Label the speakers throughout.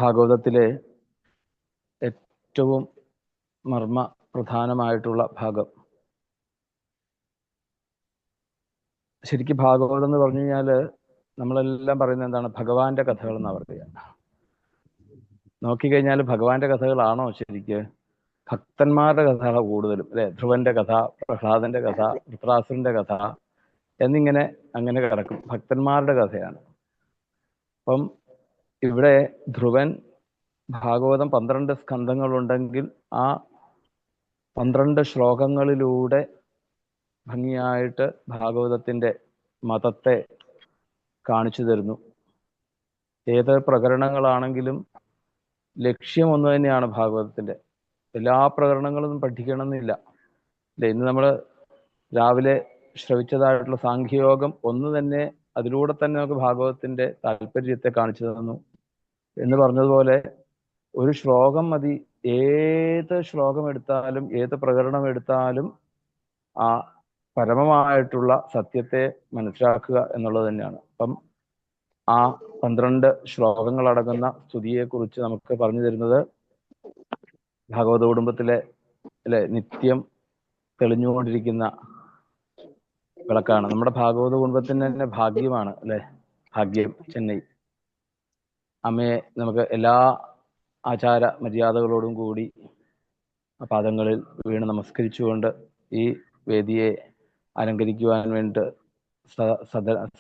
Speaker 1: ഭാഗവതത്തിലെ ഏറ്റവും മർമ്മ പ്രധാനമായിട്ടുള്ള ഭാഗം. ശരിക്കും ഭാഗവതം എന്ന് പറഞ്ഞു കഴിഞ്ഞാൽ നമ്മളെല്ലാം പറയുന്നത് എന്താണ്? ഭഗവാന്റെ കഥകൾ എന്നാണ് പറയുക. നോക്കിക്കഴിഞ്ഞാൽ ഭഗവാന്റെ കഥകളാണോ ശരിക്ക്? ഭക്തന്മാരുടെ കഥകളാണ് കൂടുതലും, അല്ലെ? ധ്രുവന്റെ കഥ, പ്രഹ്ലാദന്റെ കഥ, വൃത്രാസുരന്റെ കഥ എന്നിങ്ങനെ അങ്ങനെ കിടക്കും. ഭക്തന്മാരുടെ കഥയാണ്. അപ്പം ഇവിടെ ധ്രുവൻ ഭാഗവതം 12 സ്കന്ധങ്ങളുണ്ടെങ്കിൽ ആ 12 ശ്ലോകങ്ങളിലൂടെ ഭംഗിയായിട്ട് ഭാഗവതത്തിന്റെ മതത്തെ കാണിച്ചു തരുന്നു. ഏത് പ്രകരണങ്ങളാണെങ്കിലും ലക്ഷ്യം ഒന്ന് തന്നെയാണ് ഭാഗവതത്തിന്റെ. എല്ലാ പ്രകരണങ്ങളും പഠിക്കണമെന്നില്ല, അല്ലെ? ഇന്ന് നമ്മൾ രാവിലെ ശ്രവിച്ചതായിട്ടുള്ള സാഖ്യയോഗം ഒന്ന് തന്നെ, അതിലൂടെ തന്നെ നമുക്ക് ഭാഗവതത്തിന്റെ താല്പര്യത്തെ കാണിച്ചു തന്നു. എന്ന് പറഞ്ഞതുപോലെ ഒരു ശ്ലോകം മതി. ഏത് ശ്ലോകം എടുത്താലും ഏത് പ്രകരണം എടുത്താലും ആ പരമമായിട്ടുള്ള സത്യത്തെ മനസ്സിലാക്കുക എന്നുള്ളത് തന്നെയാണ്. അപ്പം ആ 12 ശ്ലോകങ്ങളടങ്ങുന്ന സ്തുതിയെക്കുറിച്ച് നമുക്ക് പറഞ്ഞു തരുന്നത് ഭാഗവത കുടുംബത്തിലെ, അല്ലെ, നിത്യം തെളിഞ്ഞുകൊണ്ടിരിക്കുന്ന വിളക്കാണ്. നമ്മുടെ ഭാഗവത കുടുംബത്തിന് തന്നെ ഭാഗ്യമാണ്, അല്ലെ? ഭാഗ്യം. ചെന്നൈ അമ്മയെ നമുക്ക് എല്ലാ ആചാര മര്യാദകളോടും കൂടി പാദങ്ങളിൽ വീണ് നമസ്കരിച്ചുകൊണ്ട് ഈ വേദിയെ അലങ്കരിക്കുവാൻ വേണ്ടി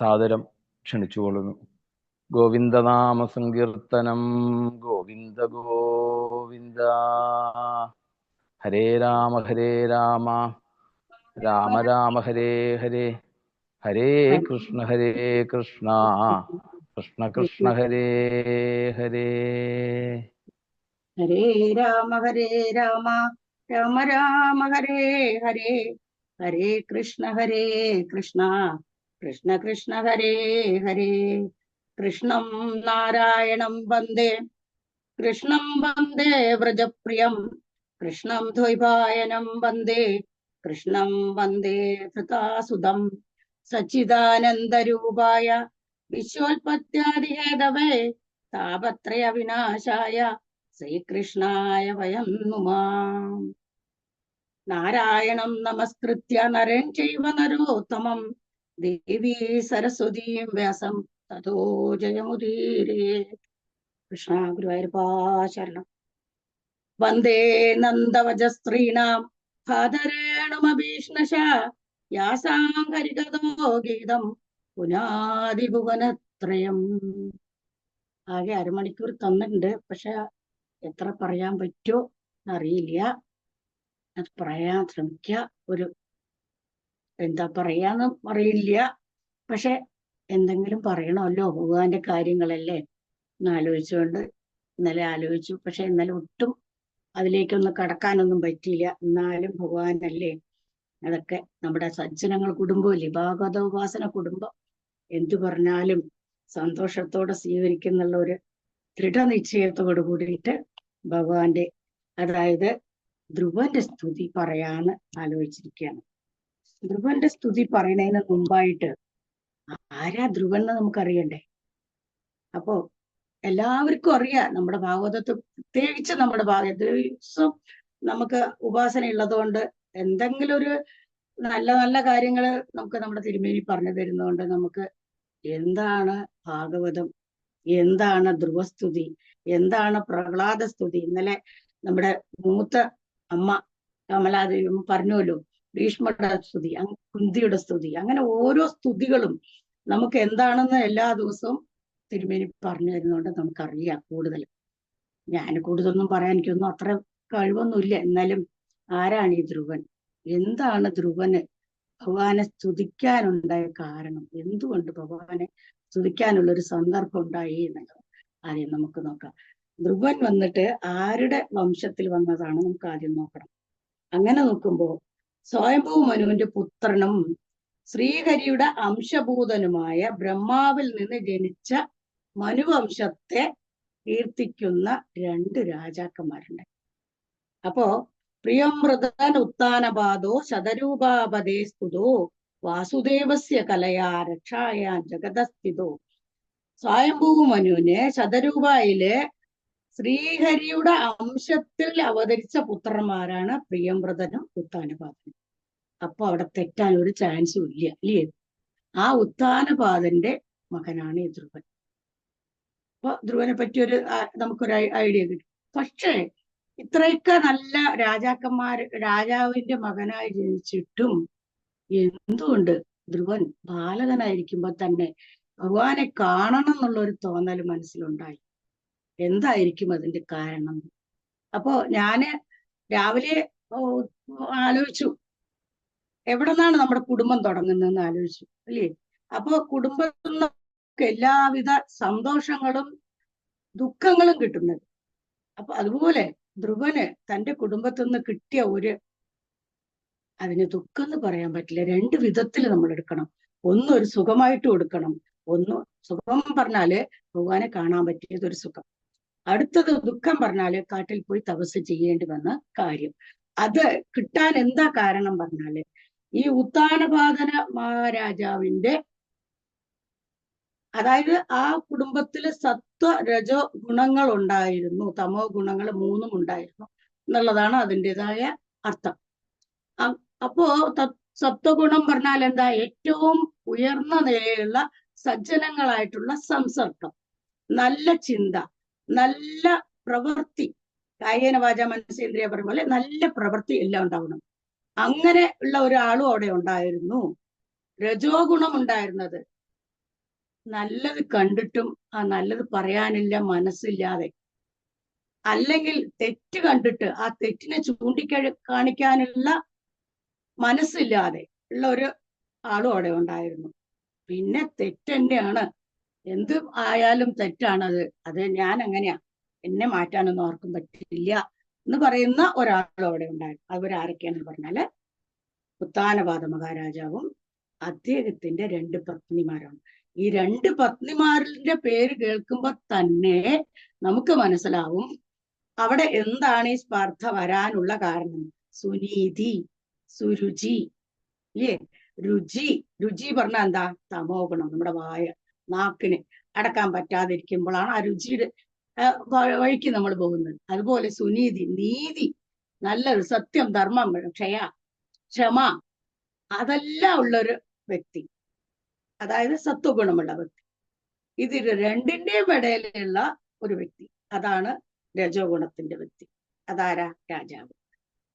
Speaker 1: സാദരം ക്ഷണിച്ചുകൊള്ളുന്നു. ഗോവിന്ദനാമ സങ്കീർത്തനം. ഗോവിന്ദ ഗോവിന്ദ. ഹരേ രാമ രാമ രാമ ഹരേ ഹരേ, ഹരേ കൃഷ്ണ കൃഷ്ണ കൃഷ്ണ ഹരേ ഹരേ.
Speaker 2: ഹരേ രാമ രാമ രാമ ഹരേ ഹരേ, ഹരേ കൃഷ്ണ കൃഷ്ണ കൃഷ്ണ ഹരേ ഹരേ. കൃഷ്ണം നാരായണം വന്ദേ, കൃഷ്ണം വന്ദേ വ്രജപ്രിയം, കൃഷ്ണം ദ്വൈപായനം വന്ദേ, കൃഷ്ണം വന്ദേ ധൃതാസുതം. സച്ചിദാനന്ദരൂപായ വിശ്വോൽപത്യാദിഹേതവേ താപത്രയ വിനാശായ ശ്രീകൃഷ്ണായ വയം നുമാം. നാരായണം നമസ്കൃത്യ നരൻ ചൈവ നരോത്തമം ദേവീ സരസ്വതീം വ്യാസം തതോ ജയമുദീരേ. കൃഷ്ണ ഗുരുവായൂരപ്പാ ശരണം. വന്ദേ നന്ദവജസ്ത്രീണാം ഭാതരേണുമഭീഷ്ണശ യാസാം ഹരികഥോ ഗീതം പുനാദിഭുവനത്രയം. ആകെ അരമണിക്കൂർ തന്നിട്ടുണ്ട്, പക്ഷെ എത്ര പറയാൻ പറ്റുമോ എന്നറിയില്ല. അത് പറയാൻ ശ്രമിക്ക. ഒരു എന്താ പറയാന്ന് അറിയില്ല, പക്ഷെ എന്തെങ്കിലും പറയണമല്ലോ. ഭഗവാന്റെ കാര്യങ്ങളല്ലേ എന്ന് ആലോചിച്ചുകൊണ്ട് ഇന്നലെ ആലോചിച്ചു. പക്ഷെ ഇന്നലെ ഒട്ടും അതിലേക്കൊന്നും കടക്കാനൊന്നും പറ്റിയില്ല. എന്നാലും ഭഗവാനല്ലേ, അതൊക്കെ നമ്മുടെ സജ്ജനങ്ങൾ കുടുംബമില്ലേ, ഭാഗവത ഉപാസന കുടുംബം എന്തു പറഞ്ഞാലും സന്തോഷത്തോടെ സ്വീകരിക്കുന്നുള്ള ഒരു ദൃഢനിശ്ചയത്തോട് കൂടിയിട്ട് ഭഗവാന്റെ, അതായത് ധ്രുവന്റെ സ്തുതി പറയാന്ന് ആലോചിച്ചിരിക്കുകയാണ്. ധ്രുവന്റെ സ്തുതി പറയുന്നതിന് മുമ്പായിട്ട് ആരാ ധ്രുവൻ എന്ന് നമുക്കറിയണ്ടേ? അപ്പോ എല്ലാവർക്കും അറിയാം, നമ്മുടെ ഭാഗവതത്തിൽ പ്രത്യേകിച്ച് നമ്മുടെ ദിവസം നമുക്ക് ഉപാസന ഉള്ളതുകൊണ്ട് എന്തെങ്കിലും ഒരു നല്ല നല്ല കാര്യങ്ങൾ നമുക്ക് നമ്മുടെ തിരുമേനി പറഞ്ഞു തരുന്നതുകൊണ്ട് നമുക്ക് എന്താണ് ഭാഗവതം, എന്താണ് ധ്രുവസ്തുതി, എന്താണ് പ്രഹ്ലാദ സ്തുതി. ഇന്നലെ നമ്മുടെ മൂത്ത അമ്മ കമലാദേവി പറഞ്ഞുവല്ലോ, ഭീഷ്മയുടെ സ്തുതി, കുന്തിയുടെ സ്തുതി, അങ്ങനെ ഓരോ സ്തുതികളും നമുക്ക് എന്താണെന്ന് എല്ലാ ദിവസവും തിരുമേനി പറഞ്ഞു തരുന്നതുകൊണ്ട് നമുക്കറിയാം കൂടുതൽ. ഞാൻ കൂടുതലൊന്നും പറയാൻ എനിക്കൊന്നും അത്ര കഴിവൊന്നുമില്ല. എന്നാലും ആരാണ് ഈ ധ്രുവൻ? എന്താണ് ധ്രുവന് ഭഗവാനെ സ്തുതിക്കാനുണ്ടായ കാരണം? എന്തുകൊണ്ട് ഭഗവാനെ സ്തുതിക്കാനുള്ള ഒരു സന്ദർഭം ഉണ്ടായി എന്നുള്ളത് ആദ്യം നമുക്ക് നോക്കാം. ധ്രുവൻ വന്നിട്ട് ആരുടെ വംശത്തിൽ വന്നതാണ് നമുക്ക് ആദ്യം നോക്കണം. അങ്ങനെ നോക്കുമ്പോൾ സ്വയംഭൂ മനുവിന്റെ പുത്രനും ശ്രീഹരിയുടെ അംശഭൂതനുമായ ബ്രഹ്മാവിൽ നിന്ന് ജനിച്ച മനുവംശത്തെ കീർത്തിക്കുന്ന 2 രാജാക്കന്മാരുണ്ട്. അപ്പോ പ്രിയമൃതൻ ഉത്താനപാദോ ശതരൂപാപദേ സ്തുതോ വാസുദേവസ്യ കലയാ രക്ഷായ ജഗതസ്ഥിതോ. സ്വയംഭൂ മനുവിനെ ശതരൂപയിലെ ശ്രീഹരിയുടെ അംശത്തിൽ അവതരിച്ച പുത്രന്മാരാണ് പ്രിയംവ്രതനും ഉത്താനപാദനും. അപ്പൊ അവിടെ തെറ്റാൻ ഒരു ചാൻസും ഇല്ല, ഇല്ലേ? ആ ഉത്താനപാദന്റെ മകനാണ് ഈ ധ്രുവൻ. അപ്പൊ ധ്രുവനെ പറ്റിയൊരു നമുക്കൊരു ഐഡിയ കിട്ടും. പക്ഷേ ഇത്രയൊക്കെ നല്ല രാജാവിന്റെ മകനായി ജനിച്ചിട്ടും എന്തുകൊണ്ട് ധ്രുവൻ ബാലകനായിരിക്കുമ്പോ തന്നെ ഭഗവാനെ കാണണം എന്നുള്ള ഒരു തോന്നൽ മനസ്സിലുണ്ടായി? എന്തായിരിക്കും അതിന്റെ കാരണം? അപ്പോ ഞാന് രാവിലെ ആലോചിച്ചു, എവിടെ നിന്നാണ് നമ്മുടെ കുടുംബം തുടങ്ങുന്നതെന്ന് ആലോചിച്ചു, അല്ലേ? അപ്പോ കുടുംബത്തിൽ നിന്നൊക്കെ എല്ലാവിധ സന്തോഷങ്ങളും ദുഃഖങ്ങളും കിട്ടുന്നത്. അപ്പൊ അതുപോലെ ധ്രുവന് തന്റെ കുടുംബത്തിൽ നിന്ന് കിട്ടിയ അതിന് ദുഃഖം എന്ന് പറയാൻ പറ്റില്ല, രണ്ട് വിധത്തിൽ നമ്മൾ എടുക്കണം. ഒന്ന് ഒരു സുഖമായിട്ട് കൊടുക്കണം. ഒന്ന് സുഖം പറഞ്ഞാല് ഭഗവാനെ കാണാൻ പറ്റിയതൊരു സുഖം. അടുത്തത് ദുഃഖം പറഞ്ഞാല് കാട്ടിൽ പോയി തപസ് ചെയ്യേണ്ടി വന്ന കാര്യം. അത് കിട്ടാൻ എന്താ കാരണം പറഞ്ഞാല് ഈ ഉത്താനപാദന മഹാരാജാവിന്റെ, അതായത് ആ കുടുംബത്തില് സത്വ രജോ ഗുണങ്ങൾ ഉണ്ടായിരുന്നു, തമോ ഗുണങ്ങൾ 3 ഉണ്ടായിരുന്നു എന്നുള്ളതാണ് അതിൻ്റെതായ അർത്ഥം. അപ്പോ സത്വഗുണം പറഞ്ഞാൽ എന്താ? ഏറ്റവും ഉയർന്ന നിലയിലുള്ള സജ്ജനങ്ങളായിട്ടുള്ള സംസർഗം, നല്ല ചിന്ത, നല്ല പ്രവൃത്തി, കായേന വാച മനസേന്ദ്രിയ പറഞ്ഞ പോലെ നല്ല പ്രവൃത്തി എല്ലാം ഉണ്ടാവണം. അങ്ങനെ ഉള്ള ഒരാളും അവിടെ ഉണ്ടായിരുന്നു. രജോ ഗുണം ഉണ്ടായിരുന്നത്, നല്ലത് കണ്ടിട്ടും ആ നല്ലത് പറയാനില്ല മനസ്സില്ലാതെ, അല്ലെങ്കിൽ തെറ്റ് കണ്ടിട്ട് ആ തെറ്റിനെ കാണിക്കാനുള്ള മനസ്സില്ലാതെ ഉള്ള ഒരു ആളും അവിടെ ഉണ്ടായിരുന്നു. പിന്നെ തെറ്റ് തന്നെയാണ്, എന്ത് ആയാലും തെറ്റാണത്, അത് ഞാൻ അങ്ങനെയാ, എന്നെ മാറ്റാനൊന്നും ആർക്കും പറ്റില്ല എന്ന് പറയുന്ന ഒരാളും അവിടെ ഉണ്ടായിരുന്നു. അവരാരൊക്കെയാണെന്ന് പറഞ്ഞാല് ഉത്താനപാദ മഹാരാജാവും അദ്ദേഹത്തിന്റെ 2 പത്നിമാരാണ്. ഈ 2 പത്നിമാരുടെ പേര് കേൾക്കുമ്പോ തന്നെ നമുക്ക് മനസ്സിലാവും അവിടെ എന്താണ് ഈ സ്പർദ്ധ വരാനുള്ള കാരണം. സുനീതി, സുരുചി, ഇല്ലേ? രുചി പറഞ്ഞാൽ എന്താ? തമോ ഗുണം. നമ്മുടെ നാക്കിന് അടക്കാൻ പറ്റാതിരിക്കുമ്പോഴാണ് ആ രുചിയുടെ വഴിക്ക് നമ്മൾ പോകുന്നത്. അതുപോലെ സുനീതി, നീതി, നല്ലൊരു സത്യം, ധർമ്മം, ക്ഷമ, അതെല്ലാം ഉള്ളൊരു വ്യക്തി, അതായത് സത്വഗുണമുള്ള വ്യക്തി. ഇത് രണ്ടിന്റെയും ഇടയിലുള്ള ഒരു വ്യക്തി, അതാണ് രജോ ഗുണത്തിന്റെ വ്യക്തി. അതാരാ? രാജാവ്.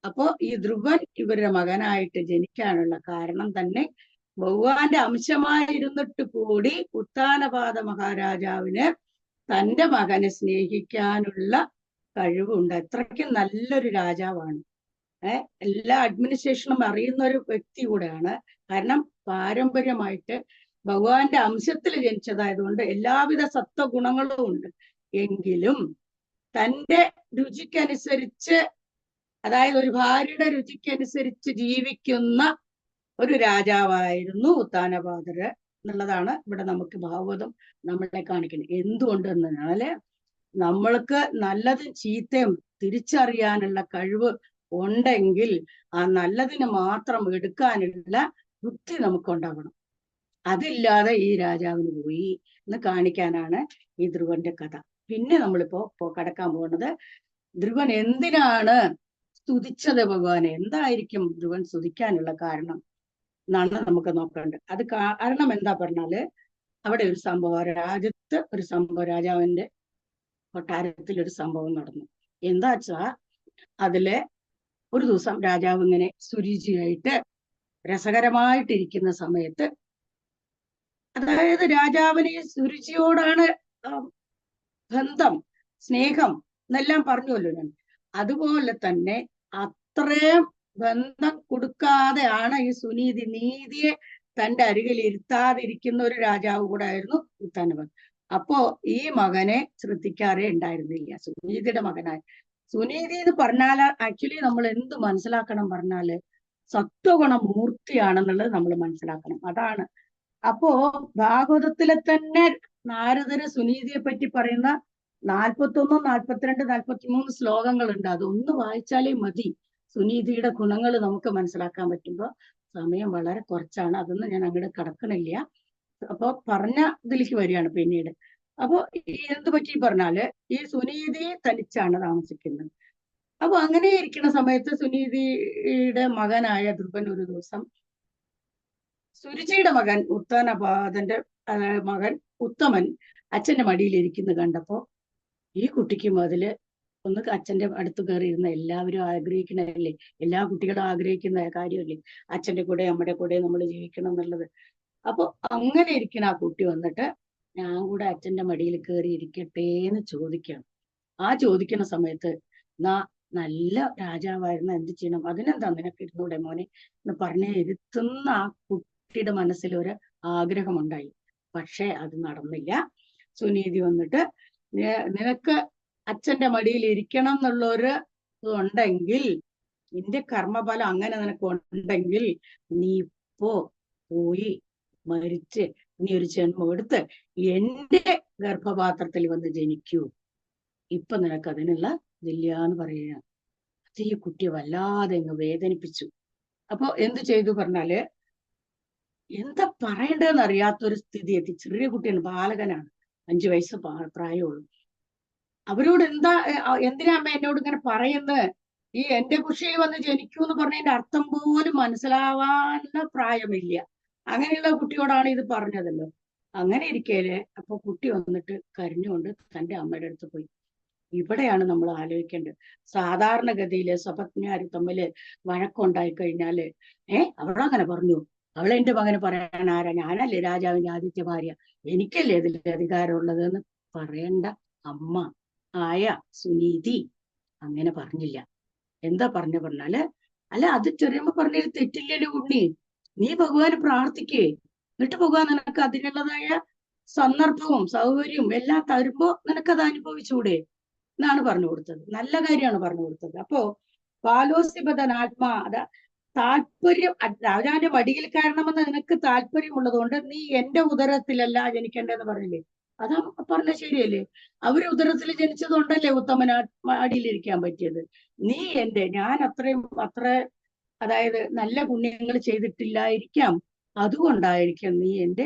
Speaker 2: അപ്പോ ഈ ധ്രുവൻ ഇവരുടെ മകനായിട്ട് ജനിക്കാനുള്ള കാരണം തന്നെ ഭഗവാന്റെ അംശമായിരുന്നിട്ട് കൂടി ഉത്താനപാദ മഹാരാജാവിന് തന്റെ മകനെ സ്നേഹിക്കാനുള്ള കഴിവുണ്ട്. അത്രയ്ക്കും നല്ലൊരു രാജാവാണ്. എല്ലാ അഡ്മിനിസ്ട്രേഷനും അറിയുന്ന ഒരു വ്യക്തി കൂടെയാണ്. കാരണം പാരമ്പര്യമായിട്ട് ഭഗവാന്റെ അംശത്തിൽ ജനിച്ചതായതുകൊണ്ട് എല്ലാവിധ സത്വഗുണങ്ങളും ഉണ്ട്. എങ്കിലും തന്റെ രുചിക്കനുസരിച്ച്, അതായത് ഒരു ഭാര്യയുടെ രുചിക്കനുസരിച്ച് ജീവിക്കുന്ന ഒരു രാജാവായിരുന്നു ഉത്താനപാദര് എന്നുള്ളതാണ് ഇവിടെ നമുക്ക് ഭാഗവതം നമ്മളെ കാണിക്കുന്നത്. എന്തുകൊണ്ടെന്നാല് നമ്മൾക്ക് നല്ലതും ചീത്തയും തിരിച്ചറിയാനുള്ള കഴിവ് ഉണ്ടെങ്കിൽ ആ നല്ലതിന് മാത്രം എടുക്കാനുള്ള ബുദ്ധി നമുക്കുണ്ടാവണം. അതില്ലാതെ ഈ രാജാവിന് പോയി എന്ന് കാണിക്കാനാണ് ഈ ധ്രുവന്റെ കഥ. പിന്നെ നമ്മളിപ്പോ കടക്കാൻ പോകുന്നത്, ധ്രുവൻ എന്തിനാണ് സ്തുതിച്ചത് ഭഗവാനെ? എന്തായിരിക്കും ധ്രുവൻ സ്തുതിക്കാനുള്ള കാരണം എന്നാണ് നമുക്ക് നോക്കേണ്ടത്. അത് കാരണം എന്താ പറഞ്ഞാല് അവിടെ ഒരു സംഭവം, രാജ്യത്ത് ഒരു സംഭവം, രാജാവിന്റെ കൊട്ടാരത്തിൽ ഒരു സംഭവം നടന്നു. എന്താ വെച്ചാ അതില് ഒരു ദിവസം രാജാവ് ഇങ്ങനെ സുരുചിയായിട്ട് രസകരമായിട്ടിരിക്കുന്ന സമയത്ത്, അതായത് രാജാവിന് സുരുചിയോടാണ് ബന്ധം, സ്നേഹം എന്നെല്ലാം പറഞ്ഞുവല്ലോ ഞാൻ. അതുപോലെ തന്നെ അത്രയും ബന്ധം കൊടുക്കാതെയാണ് ഈ സുനീതി, നീതിയെ തന്റെ അരികിൽ ഇരുത്താതിരിക്കുന്ന ഒരു രാജാവ് കൂടെ ആയിരുന്നു ഉത്താനപാദൻ. അപ്പോ ഈ മകനെ ശ്രദ്ധിക്കാറേ ഉണ്ടായിരുന്നില്ല, സുനീതിയുടെ മകനായ. സുനീതി എന്ന് പറഞ്ഞാൽ ആക്ച്വലി നമ്മൾ എന്ത് മനസ്സിലാക്കണം പറഞ്ഞാല് സത്വഗുണ മൂർത്തിയാണെന്നുള്ളത് നമ്മൾ മനസ്സിലാക്കണം. അതാണ്. അപ്പോ ഭാഗവതത്തിലെ തന്നെ നാരദര് സുനീതിയെ പറ്റി പറയുന്ന 41, 42, 43 ശ്ലോകങ്ങളുണ്ട്. അതൊന്ന് വായിച്ചാലേ മതി സുനീതിയുടെ ഗുണങ്ങൾ നമുക്ക് മനസ്സിലാക്കാൻ പറ്റുമ്പോ. സമയം വളരെ കുറച്ചാണ്, അതൊന്നും ഞാൻ അങ്ങോട്ട് കടക്കണില്ല. അപ്പൊ പറഞ്ഞ ഇതിലേക്ക് വരികയാണ് പിന്നീട്. അപ്പൊ എന്ത് പറ്റി പറഞ്ഞാല് ഈ സുനീതി തനിച്ചാണ് താമസിക്കുന്നത്. അപ്പൊ അങ്ങനെ ഇരിക്കുന്ന സമയത്ത് സുനീതിയുടെ മകനായ ധ്രുവൻ ഒരു ദിവസം സുരുചിയുടെ മകൻ ഉത്താനപാദന്റെ മകൻ ഉത്തമൻ അച്ഛന്റെ മടിയിൽ ഇരിക്കുന്നത് കണ്ടപ്പോ ഈ കുട്ടിക്കും അതില് ഒന്ന് അച്ഛന്റെ അടുത്ത് കയറി ഇരുന്ന എല്ലാവരും ആഗ്രഹിക്കണല്ലേ, എല്ലാ കുട്ടികളും ആഗ്രഹിക്കുന്ന കാര്യമല്ലേ, അച്ഛന്റെ കൂടെ അമ്മയുടെ കൂടെ നമ്മൾ ജീവിക്കണം എന്നുള്ളത്. അപ്പൊ അങ്ങനെ ഇരിക്കുന്ന ആ കുട്ടി വന്നിട്ട് ഞാൻ കൂടെ അച്ഛന്റെ മടിയിൽ കയറി ഇരിക്കട്ടെ എന്ന് ചോദിക്കണം. ആ ചോദിക്കുന്ന സമയത്ത് നല്ല രാജാവായിരുന്ന എന്ത് ചെയ്യണം, അതിനെന്താ നിനക്ക് ഇരുന്നൂടെ മോനെ എന്ന് പറഞ്ഞ് ഇരുത്തുന്ന ആ കുട്ടിയുടെ മനസ്സിൽ ഒരു ആഗ്രഹമുണ്ടായി. പക്ഷെ അത് നടന്നില്ല. സുനീതി വന്നിട്ട് നിനക്ക് അച്ഛന്റെ മടിയിൽ ഇരിക്കണം എന്നുള്ളൊരു ഉണ്ടെങ്കിൽ, നിന്റെ കർമ്മഫലം അങ്ങനെ നിനക്ക് ഉണ്ടെങ്കിൽ നീ ഇപ്പോ പോയി മരിച്ച് നീ ഒരു ജന്മം എടുത്ത് എന്റെ ഗർഭപാത്രത്തിൽ വന്ന് ജനിക്കൂ, ഇപ്പൊ നിനക്ക് അതിനുള്ള ഇതില്ല എന്ന് പറയുക. അത് ഈ കുട്ടിയെ വല്ലാതെ അങ്ങ് വേദനിപ്പിച്ചു. അപ്പൊ എന്ത് ചെയ്തു പറഞ്ഞാല് എന്താ പറയേണ്ടതെന്ന് അറിയാത്തൊരു സ്ഥിതി എത്തി. ചെറിയ കുട്ടിയാണ്, ബാലകനാണ്, 5 വയസ്സ് പ്രായമുള്ളൂ. അവരോട് എന്തിനാ അമ്മ എന്നോട് ഇങ്ങനെ പറയുന്നത്, ഈ എന്റെ കുഷിയിൽ വന്ന് ജനിക്കൂ എന്ന് പറഞ്ഞതിന്റെ അർത്ഥം പോലും മനസ്സിലാവാനുള്ള പ്രായമില്ല. അങ്ങനെയുള്ള കുട്ടിയോടാണ് ഇത് പറഞ്ഞതല്ലോ. അങ്ങനെ ഇരിക്കല് അപ്പൊ കുട്ടി വന്നിട്ട് കരഞ്ഞുകൊണ്ട് തന്റെ അമ്മയുടെ അടുത്ത് പോയി. ഇവിടെയാണ് നമ്മൾ ആലോചിക്കേണ്ടത്. സാധാരണഗതിയില് സ്വപത്നിയാര് തമ്മില് വഴക്കുണ്ടായി കഴിഞ്ഞാല് അവളങ്ങനെ പറഞ്ഞു, അവളെന്റെ മകന് പറയാൻ ആരാ, ഞാനല്ലേ രാജാവിന്റെ ആദ്യത്തെ ഭാര്യ, എനിക്കല്ലേ ഇതിൽ അധികാരമുള്ളത് എന്ന് പറയേണ്ട അമ്മ ആയ സുനീതി അങ്ങനെ പറഞ്ഞില്ല. എന്താ പറഞ്ഞാല് അല്ല അത് ചെറിയമ്മ പറഞ്ഞതിൽ തെറ്റില്ലല്ലോ ഉണ്ണി, നീ ഭഗവാന് പ്രാർത്ഥിക്കേ, എന്നിട്ട് ഭഗവാൻ നിനക്ക് അതിനുള്ളതായ സന്ദർഭവും സൗകര്യവും എല്ലാം തരുമ്പോ നിനക്കത് അനുഭവിച്ചൂടെ എന്നാണ് പറഞ്ഞു കൊടുത്തത്. നല്ല കാര്യമാണ് പറഞ്ഞു കൊടുത്തത്. അപ്പോ പാലോസിബദനാത്മാ താല്പര്യം, രാജാവിന്റെ മടിയിൽ കയറണമെന്ന് നിനക്ക് താല്പര്യമുള്ളത് കൊണ്ട് നീ എന്റെ ഉദരത്തിലല്ല ജനിക്കേണ്ടതെന്ന് പറഞ്ഞില്ലേ, അതാ പറഞ്ഞ ശരിയല്ലേ. അവര് ഉദരത്തിൽ ജനിച്ചത് കൊണ്ടല്ലേ ഉത്തമന മടിയിലിരിക്കാൻ പറ്റിയത്. നീ ഞാൻ അത്ര അതായത് നല്ല പുണ്യങ്ങൾ ചെയ്തിട്ടില്ലായിരിക്കാം, അതുകൊണ്ടായിരിക്കാം നീ എന്റെ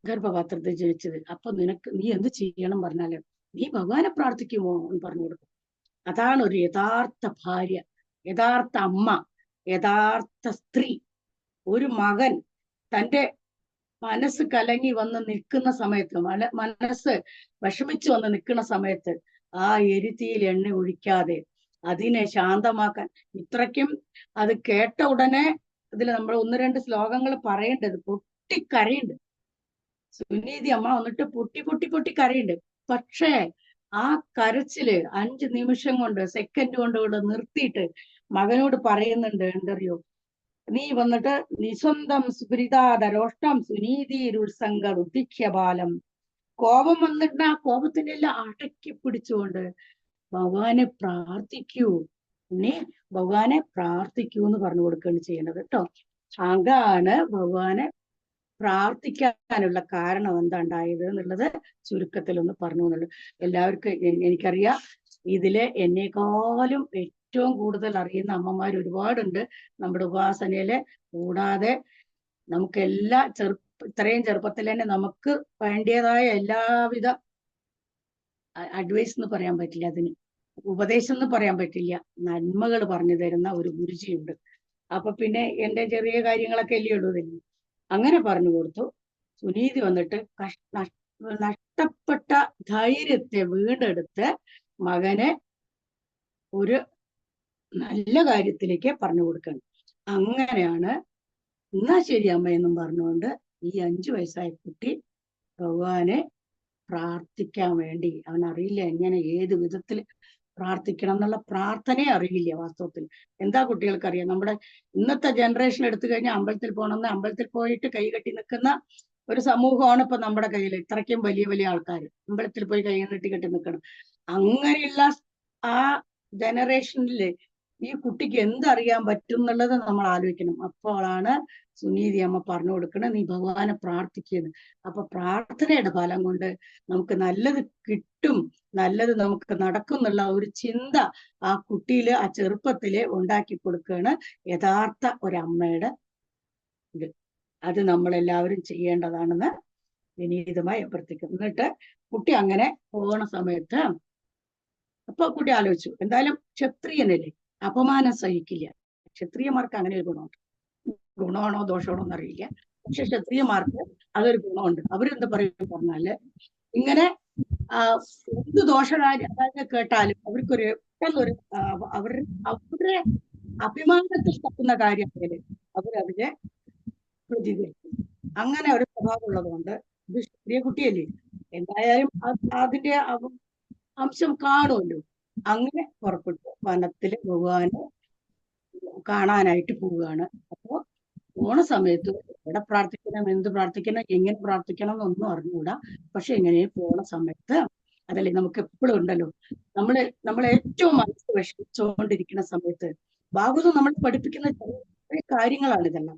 Speaker 2: ഗർഭപാത്രത്തിൽ ജനിച്ചത്. അപ്പൊ നീ എന്ത് ചെയ്യണം പറഞ്ഞാല് നീ ഭഗവാനെ പ്രാർത്ഥിക്കുമോ എന്ന് പറഞ്ഞു കൊടുക്കും. അതാണ് ഒരു യഥാർത്ഥ ഭാര്യ, യഥാർത്ഥ അമ്മ, യഥാർത്ഥ സ്ത്രീ. ഒരു മകൻ തന്റെ മനസ്സ് കലങ്ങി വന്ന് നിൽക്കുന്ന സമയത്ത്, മനസ്സ് വിഷമിച്ചു വന്ന് നിൽക്കുന്ന സമയത്ത് ആ എരുതിയിൽ എണ്ണ ഒഴിക്കാതെ അതിനെ ശാന്തമാക്കാൻ, ഇത്രയ്ക്കും അത് കേട്ട ഉടനെ ഇതിൽ നമ്മൾ 1-2 ശ്ലോകങ്ങൾ പറയേണ്ടത്, പൊട്ടിക്കരയുണ്ട്. സുനീതി അമ്മ വന്നിട്ട് പൊട്ടി കരയുണ്ട്. പക്ഷേ ആ കരച്ചില് 5 നിമിഷം കൊണ്ട്, സെക്കൻഡ് കൊണ്ട് ഇവിടെ നിർത്തിയിട്ട് മകനോട് പറയുന്നുണ്ട്, എന്തറിയോ, നീ വന്നിട്ട് നിസ്വന്തം സ്ഫുരിതാദരോഷ്ടം സുനീതിരുത്സംഗ റുദ്ധിക്ഷ്യബാലം, കോപം വന്നിട്ട് ആ കോപത്തിന്റെ എല്ലാം അടക്കി പിടിച്ചുകൊണ്ട് ഭഗവാനെ പ്രാർത്ഥിക്കൂ, നീ ഭഗവാനെ പ്രാർത്ഥിക്കൂ എന്ന് പറഞ്ഞു കൊടുക്കുകയാണ് ചെയ്യുന്നത് കേട്ടോ. അതാണ് ഭഗവാനെ പ്രാർത്ഥിക്കാനുള്ള കാരണം എന്താ ഉണ്ടായത് എന്നുള്ളത് ചുരുക്കത്തിൽ ഒന്ന് പറഞ്ഞു എന്നുള്ളത്. എല്ലാവർക്കും എനിക്കറിയാം, ഇതില് എന്നെക്കാളും ഏറ്റവും കൂടുതൽ അറിയുന്ന അമ്മമാർ ഒരുപാടുണ്ട് നമ്മുടെ ഉപാസനയില്. കൂടാതെ നമുക്കെല്ലാ ഇത്രയും ചെറുപ്പത്തിൽ തന്നെ നമുക്ക് വേണ്ടിയതായ എല്ലാവിധ അഡ്വൈസ് എന്ന് പറയാൻ പറ്റില്ല, അതിന് ഉപദേശം എന്ന് പറയാൻ പറ്റില്ല, നന്മകൾ പറഞ്ഞു തരുന്ന ഒരു ഗുരുജിയുണ്ട്. അപ്പൊ പിന്നെ എന്റെ ചെറിയ കാര്യങ്ങളൊക്കെ അല്ലേ ഉള്ളൂ തന്നെ. അങ്ങനെ പറഞ്ഞു കൊടുത്തു. സുനീതി വന്നിട്ട് നഷ്ടപ്പെട്ട ധൈര്യത്തെ വീണ്ടെടുത്ത് മകനെ ഒരു നല്ല കാര്യത്തിലേക്ക് പറഞ്ഞു കൊടുക്കണം. അങ്ങനെയാണ് എന്നാ ശരി അമ്മ എന്നും പറഞ്ഞുകൊണ്ട് ഈ 5 വയസ്സായ കുട്ടി ഭഗവാനെ പ്രാർത്ഥിക്കാൻ വേണ്ടി, അവനറിയില്ല എങ്ങനെ ഏത് വിധത്തിൽ പ്രാർത്ഥിക്കണം എന്നുള്ള പ്രാർത്ഥനയെ അറിയില്ല വാസ്തവത്തിൽ. എന്താ കുട്ടികൾക്കറിയാം, നമ്മുടെ ഇന്നത്തെ ജനറേഷൻ എടുത്തു കഴിഞ്ഞാൽ അമ്പലത്തിൽ പോകണമെന്ന് അമ്പലത്തിൽ പോയിട്ട് കൈകെട്ടി നിൽക്കുന്ന ഒരു സമൂഹമാണ് ഇപ്പൊ നമ്മുടെ കയ്യിൽ. ഇത്രയ്ക്കും വലിയ വലിയ ആൾക്കാർ അമ്പലത്തിൽ പോയി കൈ കെട്ടി നിൽക്കണം. അങ്ങനെയുള്ള ആ ജനറേഷനില് ഈ കുട്ടിക്ക് എന്തറിയാൻ പറ്റും എന്നുള്ളത് നമ്മൾ ആലോചിക്കണം. അപ്പോഴാണ് സുനീതി അമ്മ പറഞ്ഞു കൊടുക്കണം, നീ ഭഗവാനെ പ്രാർത്ഥിക്കുന്നത്. അപ്പൊ പ്രാർത്ഥനയുടെ ഫലം കൊണ്ട് നമുക്ക് നല്ലത് കിട്ടും, നല്ലത് നമുക്ക് നടക്കും എന്നുള്ള ഒരു ചിന്ത ആ കുട്ടിയില്, ആ ചെറുപ്പത്തില് ഉണ്ടാക്കി കൊടുക്കുകയാണ് യഥാർത്ഥ ഒരമ്മയുടെ ഇത്. അത് നമ്മളെല്ലാവരും ചെയ്യേണ്ടതാണെന്ന് വിനീതമായി അഭ്യർത്ഥിക്കും. എന്നിട്ട് കുട്ടി അങ്ങനെ പോകണ സമയത്ത് അപ്പൊ കുട്ടി ആലോചിച്ചു, എന്തായാലും ക്ഷത്രിയനല്ലേ, അപമാനം സഹിക്കില്ല. ക്ഷത്രിയന്മാർക്ക് അങ്ങനെ ഒരു ഗുണമുണ്ട്. ഗുണമാണോ ദോഷമാണോ എന്നറിയില്ല, പക്ഷെ ക്ഷത്രിയന്മാർക്ക് അതൊരു ഗുണമുണ്ട്. അവരെന്ത് പറയും പറഞ്ഞാല്, ഇങ്ങനെ എന്ത് ദോഷകാര്യം അതായത് കേട്ടാലും അവർക്കൊരു പെട്ടെന്നൊരു അവരുടെ അഭിമാനത്തിൽ തട്ടുന്ന കാര്യത്തിൽ അവരതിനെ പ്രതികരിക്കും. അങ്ങനെ ഒരു സ്വഭാവം ഉള്ളതുകൊണ്ട്, ഇത് ക്ഷത്രിയ കുട്ടിയല്ലേ, എന്തായാലും അതിന്റെ അംശം കാണുമല്ലോ. അങ്ങനെ പുറപ്പെട്ടു വനത്തില് ഭഗവാനെ കാണാനായിട്ട് പോവുകയാണ്. അപ്പോ പോണ സമയത്ത് എവിടെ പ്രാർത്ഥിക്കണം, എന്ത് പ്രാർത്ഥിക്കണം, എങ്ങനെ പ്രാർത്ഥിക്കണം എന്നൊന്നും അറിഞ്ഞുകൂടാ. പക്ഷെ എങ്ങനെ പോണ സമയത്ത്, അതല്ലേ നമുക്ക് എപ്പോഴും ഉണ്ടല്ലോ, നമ്മളെ ഏറ്റവും മനസ്സ് വിഷമിച്ചുകൊണ്ടിരിക്കുന്ന സമയത്ത് ഭാഗവതം നമ്മൾ പഠിപ്പിക്കുന്ന ചെറിയ കാര്യങ്ങളാണ് ഇതെല്ലാം.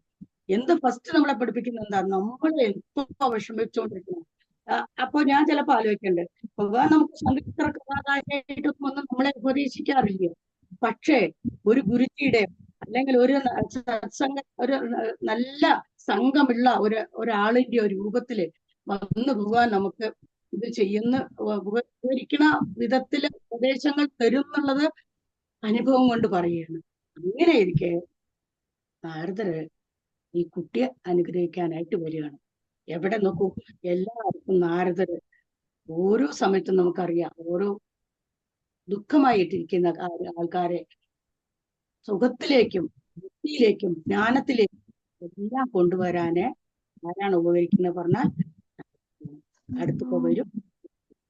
Speaker 2: ഫസ്റ്റ് നമ്മളെ പഠിപ്പിക്കുന്ന എന്താ, നമ്മൾ എന്തോ വിഷമിച്ചുകൊണ്ടിരിക്കണം. അപ്പൊ ഞാൻ ചിലപ്പോ ആലോചിക്കണ്ട്, ഭഗവാൻ നമുക്ക് സംഗീത കഥാകാരിയായിട്ടൊന്നും ഒന്നും നമ്മളെ ഉപദേശിക്കാറില്ല. പക്ഷേ ഒരു ഗുരുജിയുടെ അല്ലെങ്കിൽ ഒരു ഒരു നല്ല സംഘമുള്ള ഒരാളിന്റെ ഒരു രൂപത്തില് വന്ന് ഭഗവാൻ നമുക്ക് ഇത് ചെയ്യുന്ന ഉപകരിക്കുന്ന വിധത്തില് ഉപദേശങ്ങൾ തരും എന്നുള്ളത് അനുഭവം കൊണ്ട് പറയുകയാണ്. അങ്ങനെ ഇരിക്കെ നാരദര് ഈ കുട്ടിയെ അനുഗ്രഹിക്കാനായിട്ട് വരികയാണ്. എവിടെ നോക്കൂ, എല്ലാവർക്കും നാരദര് ഓരോ സമയത്തും നമുക്കറിയാം, ഓരോ ദുഃഖമായിട്ടിരിക്കുന്ന ആൾക്കാരെ സുഖത്തിലേക്കും ബുദ്ധിയിലേക്കും ജ്ഞാനത്തിലേക്കും എല്ലാം കൊണ്ടുവരാന് ആരാണ് ഉപകരിക്കുന്നത് പറഞ്ഞാൽ അടുത്തൊക്കെ വരും.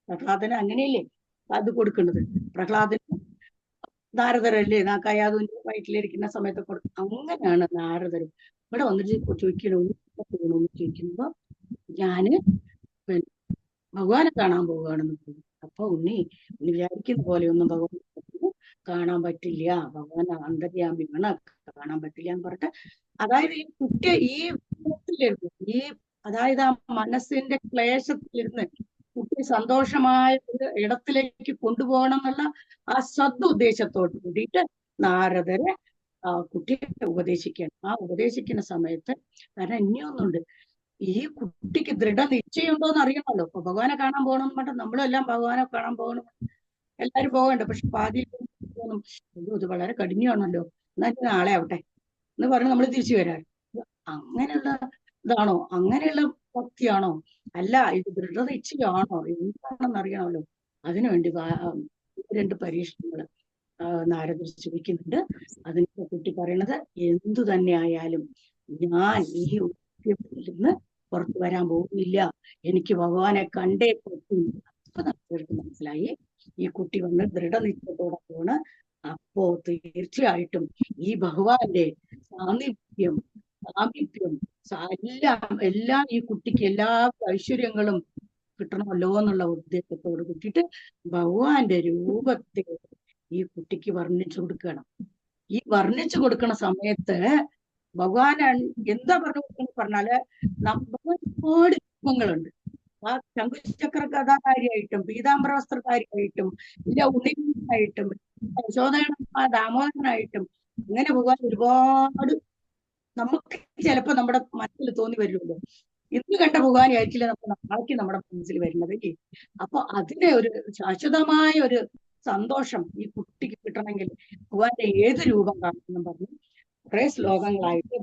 Speaker 2: പ്രഹ്ലാദന് അങ്ങനെയല്ലേ അത് കൊടുക്കുന്നത്. പ്രഹ്ലാദന് നാരദരല്ലേ കയാതുവിന്റെ വയറ്റിലിരിക്കുന്ന സമയത്ത് കൊടുക്കും. അങ്ങനെയാണ് നാരദരും ഇവിടെ വന്നിട്ട് ചോദിക്കണമെന്ന് ചോദിക്കുമ്പോ ഞാന് ഭഗവാനെ കാണാൻ പോവുകയാണെന്ന് തോന്നുന്നു. അപ്പൊ ഉണ്ണി വിചാരിക്കുന്ന പോലെയൊന്നും ഭഗവാൻ കാണാൻ പറ്റില്ല, ഭഗവാൻ അന്തര്യാമിയാണ്, കാണാൻ പറ്റില്ല എന്ന് പറഞ്ഞിട്ട്, അതായത് ഈ കുട്ടിയെ ഈ വിധത്തിലിരുന്ന് അതായത് ആ മനസ്സിന്റെ ക്ലേശത്തിലിരുന്ന് കുട്ടി സന്തോഷമായ ഒരു ഇടത്തിലേക്ക് കൊണ്ടുപോകണം എന്നുള്ള ആ സദുദ്ദേശത്തോട് കൂടിയിട്ട് നാരദരെ കുട്ടിയെ ഉപദേശിക്കണം. ആ ഉപദേശിക്കുന്ന സമയത്ത്, കാരണം ഇനിയൊന്നുണ്ട്, ഈ കുട്ടിക്ക് ദൃഢനിശ്ചയുണ്ടോ എന്ന് അറിയണമല്ലോ. ഇപ്പൊ ഭഗവാനെ കാണാൻ പോകണം എന്ന് പറഞ്ഞാൽ നമ്മളെല്ലാം ഭഗവാനെ കാണാൻ പോകണം, എല്ലാരും പോകണ്ട. പക്ഷെ പാതിയിൽ തോന്നും, ഇത് വളരെ കഠിനമാണല്ലോ, എന്നാൽ നാളെ ആവട്ടെ എന്ന് പറഞ്ഞ് നമ്മൾ തിരിച്ചു വരാൻ. അങ്ങനെയുള്ള ഇതാണോ, അങ്ങനെയുള്ള ഭക്തിയാണോ, അല്ല ഇത് ദൃഢനിശ്ചയാണോ, എന്താണെന്ന് അറിയണമല്ലോ. അതിനുവേണ്ടി 2 പരീക്ഷണങ്ങൾ നാരദർ ചോദിക്കുന്നുണ്ട്. അതിന് കുട്ടി പറയണത്, എന്തു തന്നെ ആയാലും ഞാൻ ഈ നിന്ന് പുറത്തു വരാൻ പോകുന്നില്ല, എനിക്ക് ഭഗവാനെ കണ്ടേ പറ്റും. അപ്പൊ നാരദർക്ക് മനസ്സിലായി ഈ കുട്ടി വന്ന് ദൃഢനിശ്ചയത്തോടെ പോണ്. അപ്പോ തീർച്ചയായിട്ടും ഈ ഭഗവാന്റെ സാമീപ്യം എല്ലാം ഈ കുട്ടിക്ക് എല്ലാ ഐശ്വര്യങ്ങളും കിട്ടണമല്ലോ എന്നുള്ള ഉദ്ദേശത്തോട് കൂട്ടിയിട്ട് ഭഗവാന്റെ രൂപത്തെ ഈ കുട്ടിക്ക് വർണ്ണിച്ചു കൊടുക്കണം. ഈ വർണ്ണിച്ചു കൊടുക്കുന്ന സമയത്ത് ഭഗവാൻ എന്താ പറഞ്ഞു കൊടുക്കണം പറഞ്ഞാല്, ഭഗവാൻ ഒരുപാട് രൂപങ്ങളുണ്ട്. ആ ശംഖുചക്ര കഥാകാരിയായിട്ടും പീതാംബര വസ്ത്രധാരിയായിട്ടും ഇല്ല ഉണ്ണിയായിട്ടും ദാമോദരനായിട്ടും അങ്ങനെ ഭഗവാൻ ഒരുപാട് നമുക്ക് ചിലപ്പോ നമ്മുടെ മനസ്സിൽ തോന്നി വരുമല്ലോ, ഇന്ന് കണ്ട ഭഗവാനെ ആയിരിക്കില്ല നാളേക്ക് നമ്മുടെ മനസ്സിൽ വരുന്നത് അല്ലേ. അപ്പൊ അതിനെ ഒരു ശാശ്വതമായ ഒരു സന്തോഷം ഈ കുട്ടിക്ക് കിട്ടണമെങ്കിൽ ഭഗവാന്റെ ഏത് രൂപം കാണുമെന്നും പറഞ്ഞു കുറെ ശ്ലോകങ്ങളായിട്ട്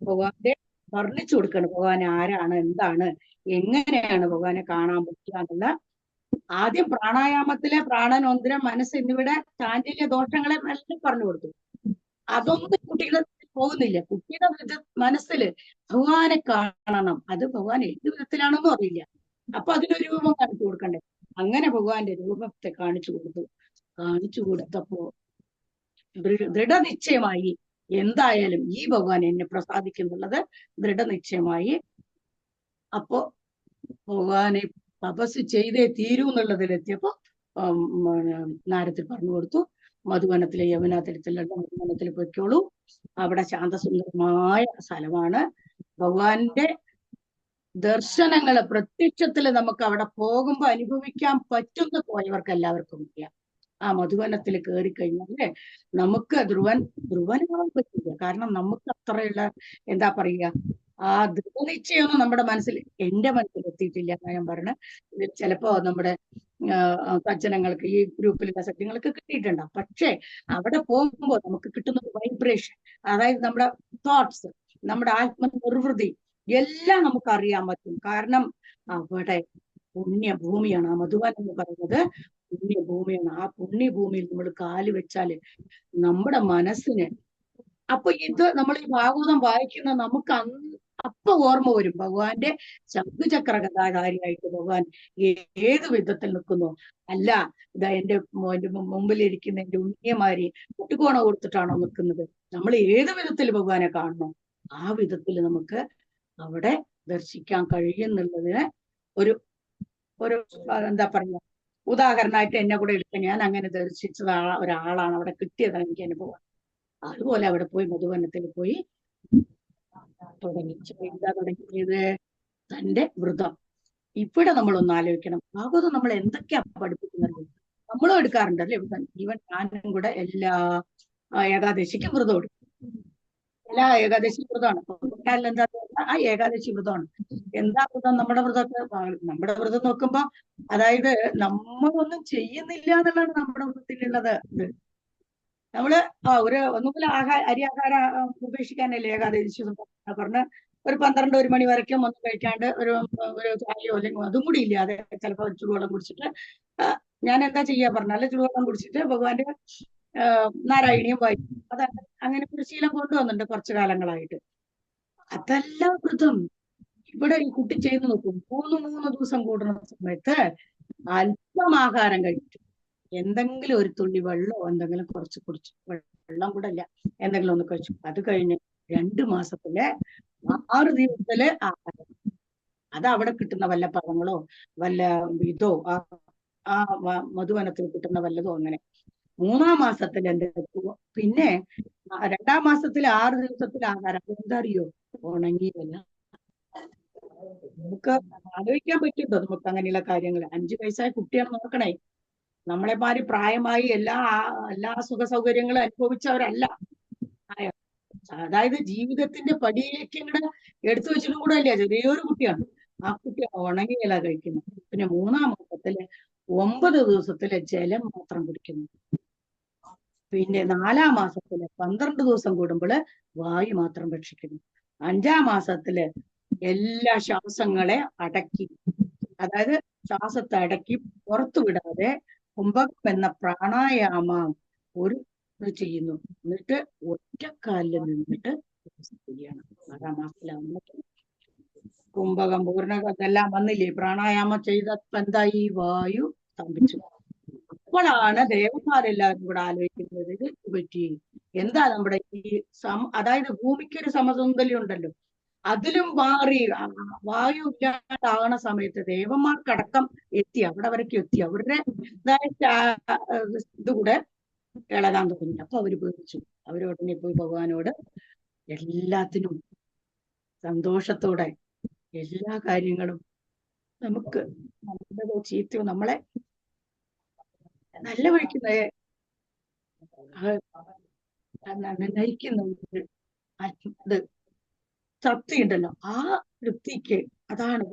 Speaker 2: ഭഗവാന്റെ വർണ്ണിച്ചു കൊടുക്കണം. ഭഗവാൻ ആരാണ്, എന്താണ്, എങ്ങനെയാണ് ഭഗവാനെ കാണാൻ പറ്റുക എന്നുള്ള. ആദ്യം പ്രാണായാമത്തിലെ പ്രാണനോന്തരം മനസ്സ് എന്നിവിടെ ചാഞ്ചല്യ ദോഷങ്ങളെ എല്ലാം പറഞ്ഞു കൊടുത്തു. അതൊന്നും കുട്ടികളെ പോകുന്നില്ല. കുട്ടിയുടെ മനസ്സിൽ ഭഗവാനെ കാണണം, അത് ഭഗവാൻ ഏത് വിധത്തിലാണെന്നും അറിയില്ല. അപ്പൊ അതിനൊരു രൂപം കാണിച്ചു കൊടുക്കണ്ടേ. അങ്ങനെ ഭഗവാന്റെ രൂപത്തെ കാണിച്ചു കൊടുത്തപ്പോ ദൃഢനിശ്ചയമായി, എന്തായാലും ഈ ഭഗവാൻ എന്നെ പ്രസാദിക്കുന്നുള്ളത് ദൃഢനിശ്ചയമായി. അപ്പോ ഭഗവാനെ തപസ് ചെയ്തേ തീരൂ എന്നുള്ളതിലെത്തിയപ്പോ നാരദർ പറഞ്ഞു കൊടുത്തു, മധുവനത്തിലെ യമുനാതീരത്തിലുള്ള മധുവനത്തിൽ പൊയ്ക്കോളൂ, അവിടെ ശാന്തസുന്ദരമായ സ്ഥലമാണ്. ഭഗവാന്റെ ദർശനങ്ങള് പ്രത്യക്ഷത്തില് നമുക്ക് അവിടെ പോകുമ്പോ അനുഭവിക്കാൻ പറ്റുന്ന പോയവർക്ക് എല്ലാവർക്കും അറിയാം. ആ മധുവനത്തിൽ കയറി കഴിഞ്ഞാല് നമുക്ക് ധ്രുവനാവാൻ പറ്റില്ല. കാരണം നമുക്ക് അത്രയുള്ള എന്താ പറയുക, ആ ദൃഢനിശ്ചയമൊന്നും നമ്മുടെ മനസ്സിൽ, എന്റെ മനസ്സിൽ എത്തിയിട്ടില്ല എന്നാ ഞാൻ പറഞ്ഞ. ഇത് ചിലപ്പോ നമ്മുടെ സജ്ജനങ്ങൾക്ക്, ഈ ഗ്രൂപ്പിലുള്ള സജ്ജനങ്ങൾക്ക് കിട്ടിയിട്ടുണ്ടാവും. പക്ഷേ അവിടെ പോകുമ്പോൾ നമുക്ക് കിട്ടുന്ന വൈബ്രേഷൻ, അതായത് നമ്മുടെ തോട്ട്സ്, നമ്മുടെ ആത്മനിർവൃതി എല്ലാം നമുക്ക് അറിയാൻ പറ്റും. കാരണം അവിടെ പുണ്യഭൂമിയാണ്. ആ മധുവൻ എന്ന് പറയുന്നത് പുണ്യഭൂമിയാണ്. ആ പുണ്യഭൂമിയിൽ നമ്മൾ കാല് വെച്ചാല് നമ്മുടെ മനസ്സിന്, അപ്പൊ ഇത് നമ്മൾ ഈ ഭാഗവതം വായിക്കുന്ന നമുക്ക് അപ്പൊ ഓർമ്മ വരും ഭഗവാന്റെ ശംഖുചക്ര ഗദാധാരിയായിട്ട് ഭഗവാൻ ഏത് വിധത്തിൽ നിൽക്കുന്നു. അല്ല, ഇതാ എന്റെ മുമ്പിലിരിക്കുന്ന എന്റെ ഉണ്ണിയമാരി മുട്ടുകോണ കൊടുത്തിട്ടാണോ നിൽക്കുന്നത്, നമ്മൾ ഏത് വിധത്തിൽ ഭഗവാനെ കാണണോ ആ വിധത്തിൽ നമുക്ക് അവിടെ ദർശിക്കാൻ കഴിയുന്നുള്ളതിന് ഒരു ഒരു എന്താ പറയാ, ഉദാഹരണമായിട്ട് എന്നെ കൂടെ എടുത്ത, ഞാൻ അങ്ങനെ ദർശിച്ച ഒരാളാണ്, അവിടെ കിട്ടിയതാണ് എനിക്ക് അനുഭവം. അതുപോലെ അവിടെ പോയി മധുവനത്തിൽ പോയി തുടങ്ങി. എന്താ തുടങ്ങിയത്? തന്റെ വ്രതം. ഇവിടെ നമ്മളൊന്ന് ആലോചിക്കണം, ഭാഗവതം നമ്മൾ എന്തൊക്കെയാ പഠിപ്പിക്കുന്നത്. നമ്മളും എടുക്കാറുണ്ടല്ലേ ഈവൻ ഞാനും കൂടെ എല്ലാ ഏകാദശിക്കും വ്രതം എടുക്കും. എല്ലാ ഏകാദശി വ്രതമാണ്. എന്താ ആ ഏകാദശി വ്രതമാണ്. എന്താ വ്രതം? നമ്മുടെ വ്രതമൊക്കെ, നമ്മുടെ വ്രതം നോക്കുമ്പോ അതായത് നമ്മളൊന്നും ചെയ്യുന്നില്ല എന്നുള്ളതാണ് നമ്മുടെ വ്രതത്തിലുള്ളത്. നമ്മള് ഒന്നുകിൽ അരി ആഹാരം ഉപേക്ഷിക്കാനല്ലേ ഏകാദശി പറഞ്ഞ് ഒരു 12-1 മണി വരയ്ക്കും ഒന്നും കഴിക്കാണ്ട് ഒരു ചായയോ അല്ലെങ്കിൽ അതും കൂടി ഇല്ലാതെ ചിലപ്പോൾ ചൂടുവെള്ളം കുടിച്ചിട്ട് ഞാൻ എന്താ ചെയ്യാ പറഞ്ഞാല് ചൂടുവെള്ളം കുടിച്ചിട്ട് ഭഗവാന്റെ നാരായണീയം വായിക്കും. അത് അങ്ങനെ ഒരു ശീലം കൊണ്ടുവന്നിട്ടുണ്ട് കുറച്ചു കാലങ്ങളായിട്ട്. അതല്ല വ്രതം. ഇവിടെ ഈ കുട്ടി ചെയ്തു നോക്കും. 3 ദിവസം കൂടുന്ന സമയത്ത് അല്പം ആഹാരം കഴിച്ചു, എന്തെങ്കിലും ഒരു തുള്ളി വെള്ളമോ എന്തെങ്കിലും കുറച്ച് കുടിച്ചു, വെള്ളം കൂടെ അല്ല, എന്തെങ്കിലും ഒന്ന് കഴിച്ചു. അത് കഴിഞ്ഞ് 2 മാസത്തില് 6 ദിവസത്തില് ആഹാരം. അത് അവിടെ കിട്ടുന്ന വല്ല പഴങ്ങളോ വല്ല ഇതോ ആ മധുവനത്തിൽ കിട്ടുന്ന വല്ലതോ അങ്ങനെ. 3-ാം മാസത്തിൽ എന്തെടുക്കുമോ, പിന്നെ 2-ാം മാസത്തിൽ 6 ദിവസത്തിൽ ആഹാരം. എന്താ അറിയോ? ഉണങ്ങിയല്ല. നമുക്ക് ആലോചിക്കാൻ പറ്റുമോ നമുക്ക് അങ്ങനെയുള്ള കാര്യങ്ങൾ? 5 വയസ്സായ കുട്ടിയാണ്, നോക്കണേ. നമ്മളെമാര് പ്രായമായി എല്ലാ സുഖ സൗകര്യങ്ങളും അനുഭവിച്ചവരല്ല. അതായത് ജീവിതത്തിന്റെ പടിയിലേക്ക് ഇങ്ങനെ എടുത്തു വെച്ചിട്ടും കൂടെ അല്ല, ചെറിയൊരു കുട്ടിയാണ്. ആ കുട്ടി ഉണങ്ങിയില കഴിക്കുന്നു. പിന്നെ 3-ാം മാസത്തില് 9 ദിവസത്തില് ജലം മാത്രം കുടിക്കുന്നു. പിന്നെ 4-ാം മാസത്തില് 12 ദിവസം കൂടുമ്പോൾ വായു മാത്രം ഭക്ഷിക്കുന്നു. 5-ാം മാസത്തില് എല്ലാ ശ്വാസങ്ങളെ അടക്കി, അതായത് ശ്വാസത്തെ അടക്കി പുറത്തു വിടാതെ കുംഭകം എന്ന പ്രാണായാമം ഒരു ചെയ്യുന്നു. എന്നിട്ട് ഒറ്റക്കാലിൽ നിന്നിട്ട് ചെയ്യണം. 6-ാം മാസത്തിലാവുമ്പോൾ കുംഭകം പൂർണ്ണതെല്ലാം വന്നില്ലേ? പ്രാണായാമം ചെയ്ത എന്തായി? വായു സ്തംഭിച്ചു. അപ്പോഴാണ് ദേവന്മാരെല്ലാവരും കൂടെ ആലോചിക്കുന്നത്, ഇത് പറ്റി എന്താ നമ്മുടെ ഈ അതായത് ഭൂമിക്കൊരു സമതുന്തല്യം ഉണ്ടല്ലോ, അതിലും മാറി വായു ഇല്ലാണ്ടാകണ സമയത്ത് ദേവന്മാർക്കടക്കം എത്തി, അവിടെ വരയ്ക്ക് എത്തി. അവരുടെ ഇതുകൂടെ ഇളകാൻ തുടങ്ങി. അപ്പൊ അവര് പേടിച്ചു. അവരുടനെ പോയി ഭഗവാനോട് എല്ലാത്തിനും സന്തോഷത്തോടെ എല്ലാ കാര്യങ്ങളും നമുക്ക് നല്ലതോ ചീത്തയോ നമ്മളെ നല്ല വഴിക്ക് നയിക്കുന്ന അത് തൃപ്തിയുണ്ടല്ലോ, ആ തൃപ്തിക്ക് അതാണ്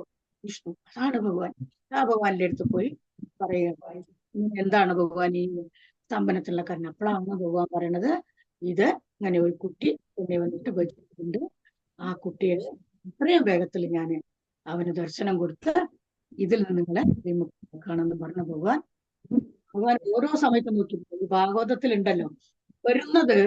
Speaker 2: വിഷ്ണു, അതാണ് ഭഗവാൻ. ആ ഭഗവാന്റെ അടുത്ത് പോയി പറയുക, എന്താണ് ഭഗവാൻ ഈ സ്തംഭനത്തിലുള്ള കാരണം? അപ്പോഴാണ് ഭഗവാൻ പറയണത്, ഇത് ഇങ്ങനെ ഒരു കുട്ടി എന്നെ വന്നിട്ട് ഭജിച്ചിട്ടുണ്ട്. ആ കുട്ടിയെ എത്രയും വേഗത്തിൽ ഞാൻ അവന് ദർശനം കൊടുത്ത് ഇതിൽ നിന്ന് നിങ്ങളെ വിമുക്തമാക്കാണെന്ന് പറഞ്ഞ ഭഗവാൻ ഓരോ സമയത്തും നോക്കി. ഈ ഭാഗവതത്തിലുണ്ടല്ലോ വരുന്നത്,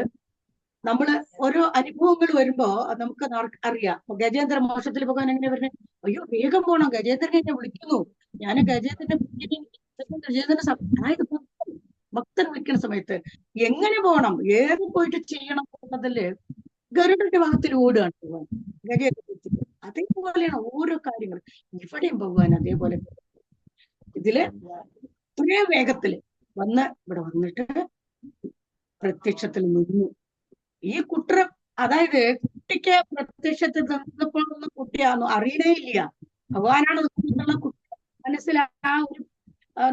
Speaker 2: നമ്മള് ഓരോ അനുഭവങ്ങൾ വരുമ്പോ നമുക്ക് അറിയാം. ഗജേന്ദ്ര മോക്ഷത്തിൽ ഭഗവാൻ എങ്ങനെ വരുന്നത്? അയ്യോ വേഗം പോണം, ഗജേന്ദ്രനെ എന്നെ വിളിക്കുന്നു, ഞാൻ ഗജേന്ദ്രനെ അതായത് ഭക്തൻ വിളിക്കുന്ന സമയത്ത് എങ്ങനെ പോകണം, ഏത് പോയിട്ട് ചെയ്യണം എന്നതില് ഗരുഡന്റെ ഭാഗത്തിൽ ഓടുകയാണ് ഭഗവാൻ ഗജേന്ദ്രത്തിൽ. അതേപോലെയാണ് ഓരോ കാര്യങ്ങൾ ഇവിടെയും ഭഗവാൻ അതേപോലെ ഇതില് ഇത്രയും വേഗത്തില് ഇവിടെ വന്നിട്ട് പ്രത്യക്ഷത്തിൽ നിന്നു. ഈ അതായത് കുട്ടിക്ക് പ്രത്യക്ഷത്തിൽ നിന്നപ്പോൾ ഒന്നും കുട്ടിയാന്നു അറിയണേ ഇല്ല, ഭഗവാനാണ് നിൽക്കുന്നുള്ള കുട്ടി മനസ്സിൽ ആ ഒരു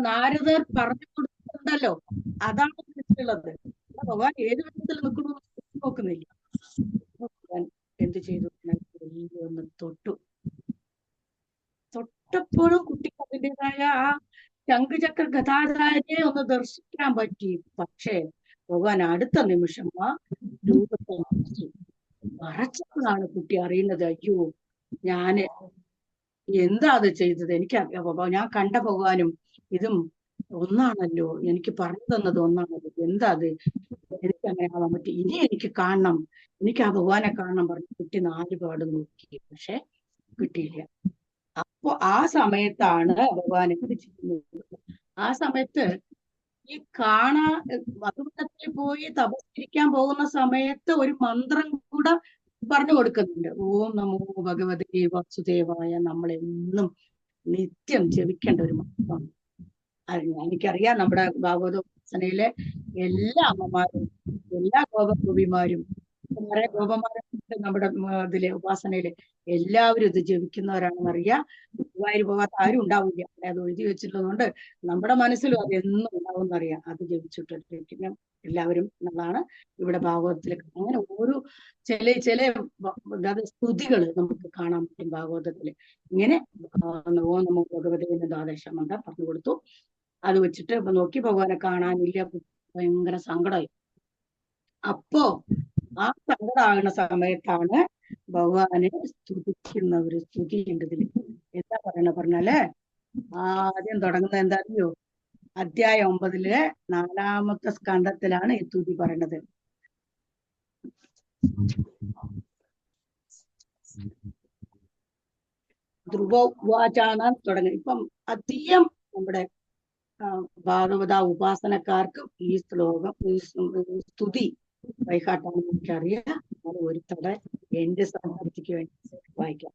Speaker 2: നാരദർ പറഞ്ഞു കൊടുക്കുന്നുണ്ടല്ലോ, അതാണ് മനസ്സിലുള്ളത്. ഭഗവാൻ ഏത് വിധത്തിൽ നിൽക്കണമെന്ന് നോക്കുന്നില്ല. ഭഗവാൻ എന്ത് ചെയ്തു? ഒന്ന് തൊട്ടപ്പോഴും കുട്ടിക്ക് അതിൻ്റെതായ ആ ശംഖുചക്ര ഗതാധാരിയെ ഒന്ന് ദർശിക്കാൻ പറ്റി. പക്ഷേ ഭഗവാൻ അടുത്ത നിമിഷം ആ രൂപത്തെ മറച്ചപ്പോഴാണ് കുട്ടി അറിയുന്നത്, അയ്യോ ഞാന് എന്താ അത് ചെയ്തത്, എനിക്കറിയാം ഞാൻ കണ്ട ഭഗവാനും ഇതും ഒന്നാണല്ലോ, എനിക്ക് പറഞ്ഞു തന്നത് ഒന്നാണല്ലോ, എന്താ അത്, എനിക്ക് അങ്ങനെ ആവാൻ പറ്റി, ഇനി എനിക്ക് കാണണം, എനിക്ക് ആ ഭഗവാനെ കാണണം പറഞ്ഞു കുട്ടി 4 പാട് നോക്കി. പക്ഷെ കിട്ടിയില്ല. അപ്പൊ ആ സമയത്താണ് ഭഗവാൻ എന്ത് ചെയ്യുന്നത്, ആ സമയത്ത് ഈ മധുവനത്തിൽ പോയി തപസ്കരിക്കാൻ പോകുന്ന സമയത്ത് ഒരു മന്ത്രം കൂടെ പറഞ്ഞു കൊടുക്കുന്നുണ്ട്. ഓം നമോ ഭഗവതേ വാസുദേവായ. നമ്മളെന്നും നിത്യം ജപിക്കേണ്ട ഒരു മന്ത്രമാണ്. എനിക്കറിയാം നമ്മുടെ ഭാഗവത ഉപാസനയിലെ എല്ലാ അമ്മമാരും എല്ലാ ഗോപഗോപിമാരും കുറെ ഗോപന്മാരുണ്ട് നമ്മുടെ ഇതിലെ ഉപാസനയില്, എല്ലാവരും ഇത് ജപിക്കുന്നവരാണെന്നറിയാം. ഗുരുവായൂർ പോകാത്ത ആരും ഉണ്ടാവില്ല, അത് എഴുതി വെച്ചിട്ടുള്ളതുകൊണ്ട് നമ്മുടെ മനസ്സിലും അത് എന്നും ഉണ്ടാവും എന്നറിയാം. അത് ജപിച്ചിട്ടിരിക്കുന്ന എല്ലാവരും എന്നുള്ളതാണ് ഇവിടെ ഭാഗവതത്തില്. അങ്ങനെ ഓരോ ചില സ്തുതികൾ നമുക്ക് കാണാൻ പറ്റും ഭാഗവതത്തില്. ഇങ്ങനെ ഓം നമോ ഭഗവതേ എന്ന് ദ്വാദശമന്ത്രം പറഞ്ഞു കൊടുത്തു. അത് വെച്ചിട്ട് ഇപ്പൊ നോക്കി ഭഗവാനെ കാണാനില്ല, ഭയങ്കര സങ്കടമായി. അപ്പോ ആ സങ്കടമാകുന്ന സമയത്താണ് ഭഗവാനെ സ്തുതിക്കുന്ന ഒരു സ്തുതി ഉണ്ട് ഇതില്. എന്താ പറഞ്ഞാല് ആദ്യം തുടങ്ങുന്നത് എന്താ അറിയോ, അധ്യായം 9 4-ാമത്തെ സ്കന്ധത്തിലാണ് ഈ സ്തുതി പറയണത്. ധ്രുവവാചാണ് തുടങ്ങുന്നത്. ഇപ്പം അധികം നമ്മുടെ ഭാഗവത ഉപാസനക്കാർക്ക് ഈ ശ്ലോകം ഈ സ്തുതി വൈകാട്ടാണെന്ന് എനിക്കറിയാം. അത് ഒരു തട എന്റെ സംതൃപ്തിക്ക് വേണ്ടി വായിക്കാം.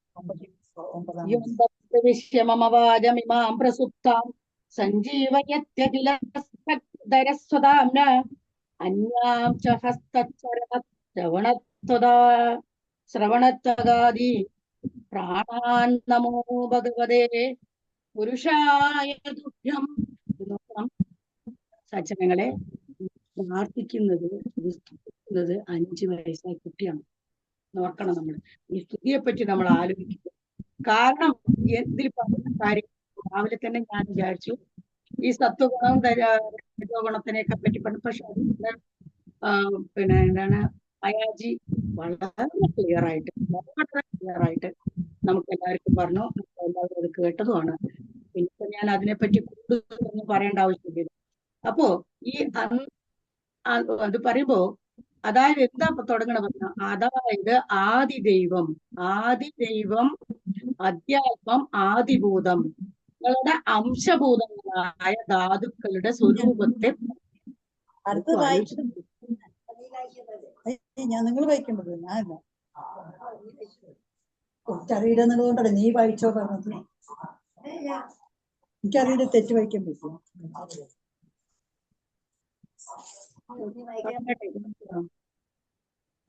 Speaker 2: വിശ്യമമവാചമിമാം പ്രസുപ്താം സഞ്ജീവയത്യഖിലസ്വതാംന അന്യാം ച ശ്രവണത്വഗാദി പ്രാണാൻ നമോ ഭഗവതേ പുരുഷായ തുഭ്യം. സജ്ജനങ്ങളെ, പ്രാർത്ഥിക്കുന്നത് 5 വയസ്സായ കുട്ടിയാണ്. നോക്കണം നമ്മൾ ഈ സ്തുതിയെ പറ്റി നമ്മൾ ആലോചിക്കുക. കാരണം ഇതിൽ പറയുന്ന കാര്യം രാവിലെ തന്നെ ഞാൻ വിചാരിച്ചു ഈ സത്വഗുണം രജോഗുണത്തിനെയൊക്കെ പറ്റി പറഞ്ഞു. പക്ഷെ അതിന്റെ പിന്നെ എന്താണ് അയാജി വളരെ ക്ലിയർ ആയിട്ട് നമുക്ക് എല്ലാവർക്കും പറഞ്ഞു, എല്ലാവരും അത് കേട്ടതുമാണ്. പിന്നെ ഞാൻ അതിനെപ്പറ്റി കൂടുതലൊന്നും പറയേണ്ട ആവശ്യമില്ല. അപ്പോ ഈ അത് പറയുമ്പോ അതായത് എന്താ തുടങ്ങണമെന്ന്, അതായത് ആദിദൈവം അധ്യാത്മം ആദിഭൂതം നിങ്ങളുടെ അംശഭൂതങ്ങളായ ധാതുക്കളുടെ സ്വരൂപത്തെ
Speaker 3: നിങ്ങൾ വായിക്കേണ്ടത് ഞാനല്ല, എനിക്കറിയില്ലെന്നുള്ളതുകൊണ്ടല്ലേ നീ വായിച്ചോ പറഞ്ഞത്. എനിക്കറിയില്ല, തെറ്റ് വായിക്കാൻ പറ്റും.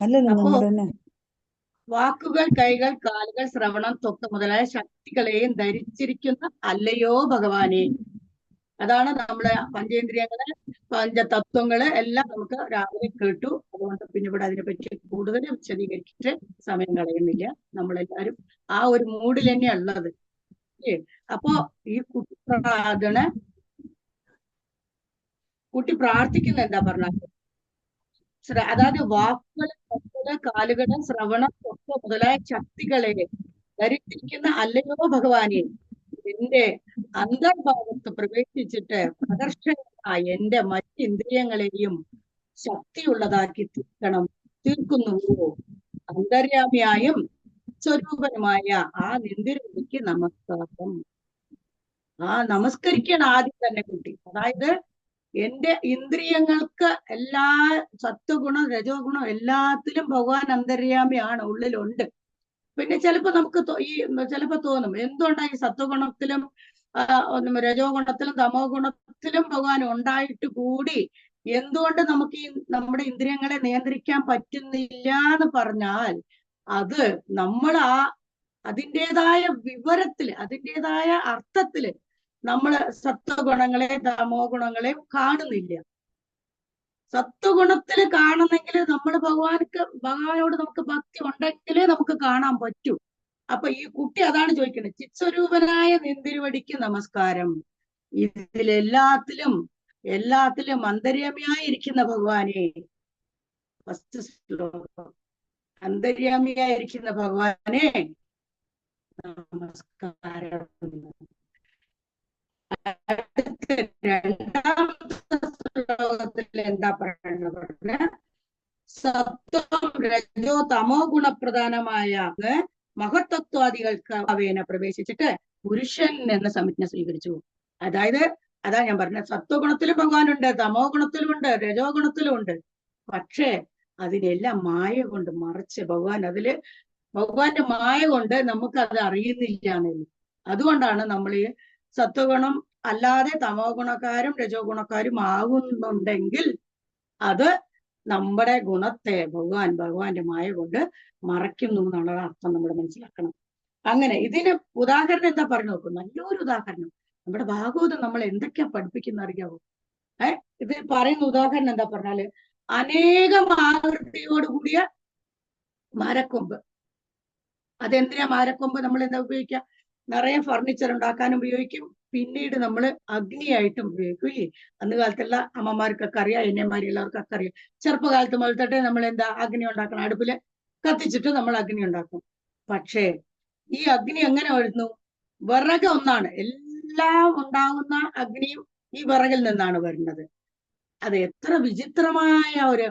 Speaker 3: അല്ലല്ലോ നമ്മുടെ തന്നെ
Speaker 2: വാക്കുകൾ, കൈകൾ, കാലുകൾ, ശ്രവണം, ത്വക്ക് മുതലായ ശക്തികളെയും ധരിച്ചിരിക്കുന്ന അല്ലയോ ഭഗവാനെ. അതാണ് നമ്മളെ പഞ്ചേന്ദ്രിയങ്ങള്, പഞ്ചതത്വങ്ങള് എല്ലാം നമുക്ക് രാവിലെ കേട്ടു. അതുകൊണ്ട് പിന്നെ ഇവിടെ അതിനെപ്പറ്റി കൂടുതൽ വിശദീകരിച്ചിട്ട് സമയം കളയുന്നില്ല. നമ്മളെല്ലാരും ആ ഒരു മൂഡിൽ തന്നെയാ ഉള്ളത്. അപ്പോ ഈ കുട്ടി പ്രാർത്ഥിക്കുന്ന എന്താ പറഞ്ഞാൽ, അതായത് വാക്കുകള്, കാലുകള്, ശ്രവണം, ത്വക്ക് മുതലായ ശക്തികളെ ധരിച്ചിരിക്കുന്ന അല്ലയോ ഭഗവാനെ, എന്റെ അന്തർഭാഗത്ത് പ്രവേശിച്ചിട്ട് പ്രദർശനമായ എന്റെ മറ്റിന്ദ്രിയങ്ങളെയും ശക്തിയുള്ളതാക്കി തീർക്കുന്നുവോ. അന്തര്യാമിയായും സ്വരൂപനുമായ ആ നിന്ദിരൂപിക്ക് നമസ്കാരം. നമസ്കരിക്കണം ആദ്യം തന്നെ കുട്ടി. അതായത് എന്റെ ഇന്ദ്രിയങ്ങൾക്ക് എല്ലാ സത്വഗുണം രജോഗുണം എല്ലാത്തിലും ഭഗവാൻ അന്തര്യാമിയാണ്, ഉള്ളിലുണ്ട്. പിന്നെ ചിലപ്പോ നമുക്ക് ചിലപ്പോ തോന്നും എന്തുകൊണ്ടാ ഈ സത്വഗുണത്തിലും രജോ ഗുണത്തിലും തമോ ഗുണത്തിലും ഭഗവാൻ ഉണ്ടായിട്ട് കൂടി എന്തുകൊണ്ട് നമുക്ക് ഈ നമ്മുടെ ഇന്ദ്രിയങ്ങളെ നിയന്ത്രിക്കാൻ പറ്റുന്നില്ല എന്ന് പറഞ്ഞാൽ, അത് നമ്മൾ അതിൻ്റെതായ വിവരത്തില് അതിൻ്റെതായ അർത്ഥത്തില് നമ്മൾ സത്വഗുണങ്ങളെ തമോ ഗുണങ്ങളെ കാണുന്നില്ല. സത്വഗുണത്തില് കാണുന്നെങ്കിൽ നമ്മൾ ഭഗവാനോട് നമുക്ക് ഭക്തി ഉണ്ടെങ്കിലേ നമുക്ക് കാണാൻ പറ്റൂ. അപ്പൊ ഈ കുട്ടി അതാണ് ചോദിക്കുന്നത്, ചിത്സ്വരൂപനായ നിന്തിരുവടിക്ക് നമസ്കാരം. എല്ലാത്തിലും അന്തര്യാമിയായിരിക്കുന്ന ഭഗവാനെ, ഫസ്റ്റ് ശ്ലോകം, അന്തര്യാമിയായിരിക്കുന്ന ഭഗവാനെ നമസ്കാരം. രണ്ടാമത്തെ ശ്ലോകത്തിൽ എന്താ പറഞ്ഞ, സത്വം രജോ തമോ ഗുണപ്രധാനമായ മഹത്തത്വാദികൾക്ക് അവേന പ്രവേശിച്ചിട്ട് പുരുഷൻ എന്ന സംജ്ഞ സ്വീകരിച്ചു. അതായത് അതാ ഞാൻ പറഞ്ഞത്, സത്വഗുണത്തിലും ഭഗവാനുണ്ട്, തമോ ഗുണത്തിലുമുണ്ട്, രജോ ഗുണത്തിലുമുണ്ട്. പക്ഷേ അതിനെല്ലാം മായ കൊണ്ട് മറച്ച് ഭഗവാന്റെ മായ കൊണ്ട് നമുക്ക് അത് അറിയുന്നില്ല എന്നല്ല. അതുകൊണ്ടാണ് നമ്മൾ ഈ സത്വഗുണം അല്ലാതെ തമോ ഗുണക്കാരും രജോ ഗുണക്കാരും ആകുന്നുണ്ടെങ്കിൽ അത് നമ്മുടെ ഗുണത്തെ ഭഗവാന്റെ മായ കൊണ്ട് മറയ്ക്കുന്നു എന്നുള്ള അർത്ഥം നമ്മൾ മനസ്സിലാക്കണം. അങ്ങനെ ഇതിന് ഉദാഹരണം എന്താ പറഞ്ഞു നോക്കും, നല്ലൊരു ഉദാഹരണം. നമ്മുടെ ഭാഗവതം നമ്മൾ എന്തൊക്കെയാ പഠിപ്പിക്കുന്ന അറിയാവോ? ഇത് പറയുന്ന ഉദാഹരണം എന്താ പറഞ്ഞാല്, അനേകം ആകൃതിയോട് കൂടിയ മരക്കൊമ്പ്. അതെന്തിനാ മരക്കൊമ്പ് നമ്മൾ എന്താ ഉപയോഗിക്കുക? നിറയെ ഫർണിച്ചർ ഉണ്ടാക്കാൻ ഉപയോഗിക്കും, പിന്നീട് നമ്മൾ അഗ്നിയായിട്ടും ഉപയോഗിക്കും ഇല്ലേ? അന്ന് കാലത്തുള്ള അമ്മമാർക്കൊക്കെ അറിയാം, എന്നെമാരി എല്ലാവർക്കൊക്കെ അറിയാം. ചെറുപ്പകാലത്ത് മുതൽത്തട്ടെ നമ്മൾ എന്താ അഗ്നി ഉണ്ടാക്കണം, അടുപ്പില് കത്തിച്ചിട്ട് നമ്മൾ അഗ്നി ഉണ്ടാക്കും. പക്ഷേ ഈ അഗ്നി എങ്ങനെ വരുന്നു? വിറക് ഒന്നാണ്, എല്ലാം ഉണ്ടാകുന്ന അഗ്നിയും ഈ വിറകിൽ നിന്നാണ് വരുന്നത്. അത് എത്ര വിചിത്രമായ ഒരു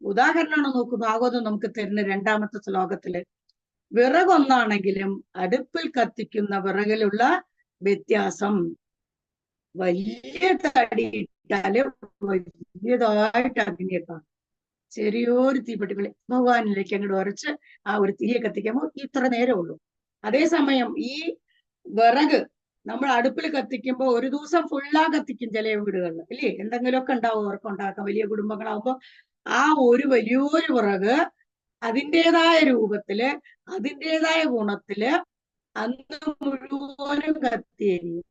Speaker 2: ഉദാഹരണമാണ് നോക്കൂ ഭാഗവതം നമുക്ക് തരുന്ന രണ്ടാമത്തെ ശ്ലോകത്തില്. വിറകൊന്നാണെങ്കിലും അടുപ്പിൽ കത്തിക്കുന്ന വിറകിലുള്ള വ്യത്യാസം, വലിയ തടിയിട്ടാല് വലിയതായിട്ട് അഗ്നിയെ കാണും. ചെറിയൊരു തീപ്പെട്ടികളെ ഭഗവാനിലേക്ക് അങ്ങോട്ട് ഉരച്ച് ആ ഒരു തീയെ കത്തിക്കുമ്പോൾ ഇത്ര നേരമേ ഉള്ളൂ. അതേസമയം ഈ വിറക് നമ്മൾ അടുപ്പിൽ കത്തിക്കുമ്പോൾ ഒരു ദിവസം ഫുള്ളാ കത്തിക്കും ചില വീടുകളിൽ ഇല്ലേ? എന്തെങ്കിലുമൊക്കെ ഉണ്ടാവും, അവർക്ക് ഉണ്ടാക്കാം. വലിയ കുടുംബങ്ങളാവുമ്പോൾ ആ ഒരു വലിയൊരു വിറക് അതിൻ്റെതായ രൂപത്തില് അതിൻ്റെതായ ഗുണത്തില് അന്ന് മുഴുവനും കത്തിയെരിയും.